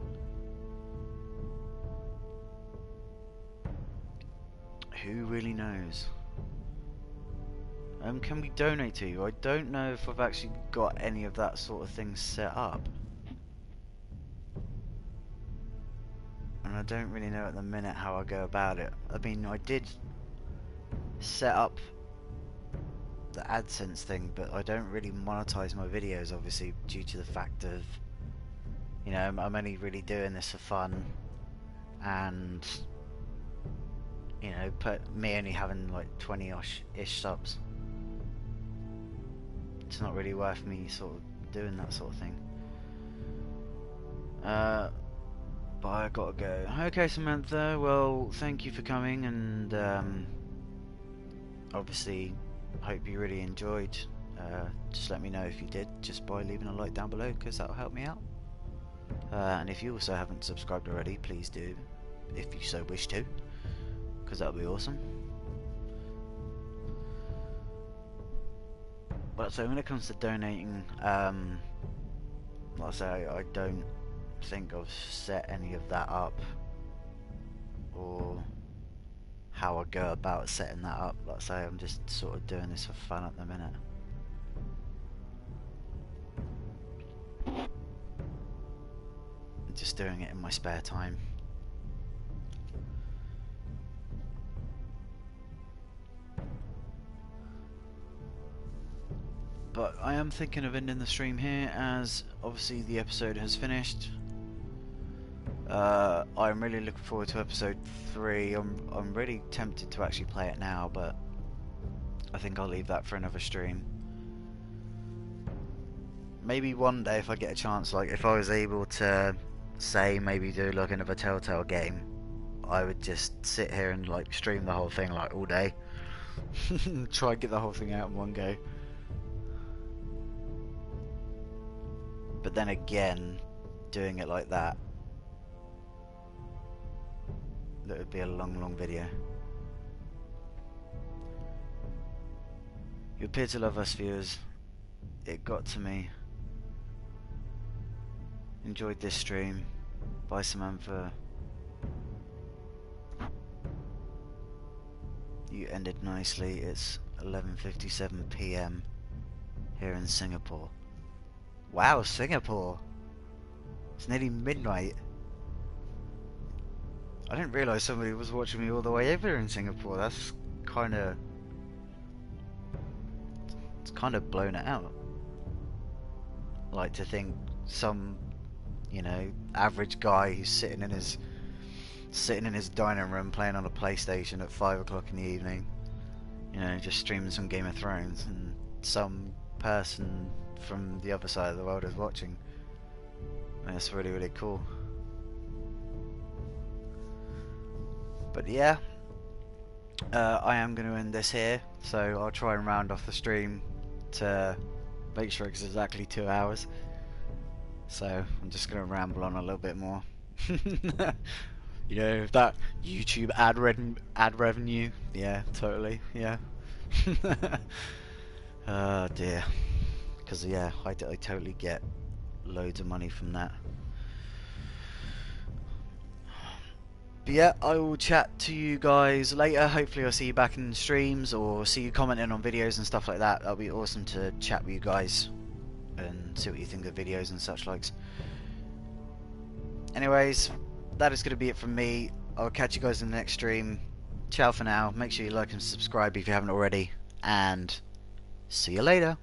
Who really knows? Can we donate to you? I don't know if I've actually got any of that sort of thing set up. And I don't really know at the minute how I go about it. I mean, I did set up the AdSense thing, but I don't really monetize my videos, obviously, due to the fact of, I'm only really doing this for fun, and, me only having like 20-ish subs. It's not really worth me sort of doing that sort of thing. But but I gotta go. Okay, Samantha, well, thank you for coming, and obviously, hope you really enjoyed. Just let me know if you did, just by leaving a like down below, because that'll help me out. And if you also haven't subscribed already, please do, if you so wish to, because that'll be awesome. But so when it comes to donating, like I say, I don't think I've set any of that up, or how I go about setting that up. Like I say, I'm just sort of doing this for fun at the minute. Just doing it in my spare time. But I am thinking of ending the stream here, as obviously the episode has finished. I'm really looking forward to episode 3. I'm really tempted to actually play it now, but I think I'll leave that for another stream. Maybe one day if I get a chance, like if I was able to say maybe do like another Telltale game, I would just sit here and like stream the whole thing like all day. Try and get the whole thing out in one go. But then again, doing it like that would be a long video. You appear to love us, viewers. It got to me. Enjoyed this stream. Bye, Samantha. You ended nicely. It's 11:57 PM here in Singapore. Wow, Singapore! It's nearly midnight. I didn't realise somebody was watching me all the way over in Singapore. That's kinda... It's kind of blown it out. Like to think some, you know, average guy who's sitting in his dining room playing on a PlayStation at 5 o'clock in the evening, you know, just streaming some Game of Thrones, and some person from the other side of the world is watching. And it's really, really cool. But yeah, I am going to end this here, so I'll try and round off the stream to make sure it's exactly 2 hours. So I'm just going to ramble on a little bit more. You know, that YouTube ad revenue, yeah, totally, yeah. Oh dear, because yeah, I totally get loads of money from that. But yeah, I will chat to you guys later. Hopefully I'll see you back in streams, or see you commenting on videos and stuff like that. That'll be awesome to chat with you guys and see what you think of videos and such likes. Anyways, that is going to be it from me. I'll catch you guys in the next stream. Ciao for now. Make sure you like and subscribe if you haven't already, and see you later.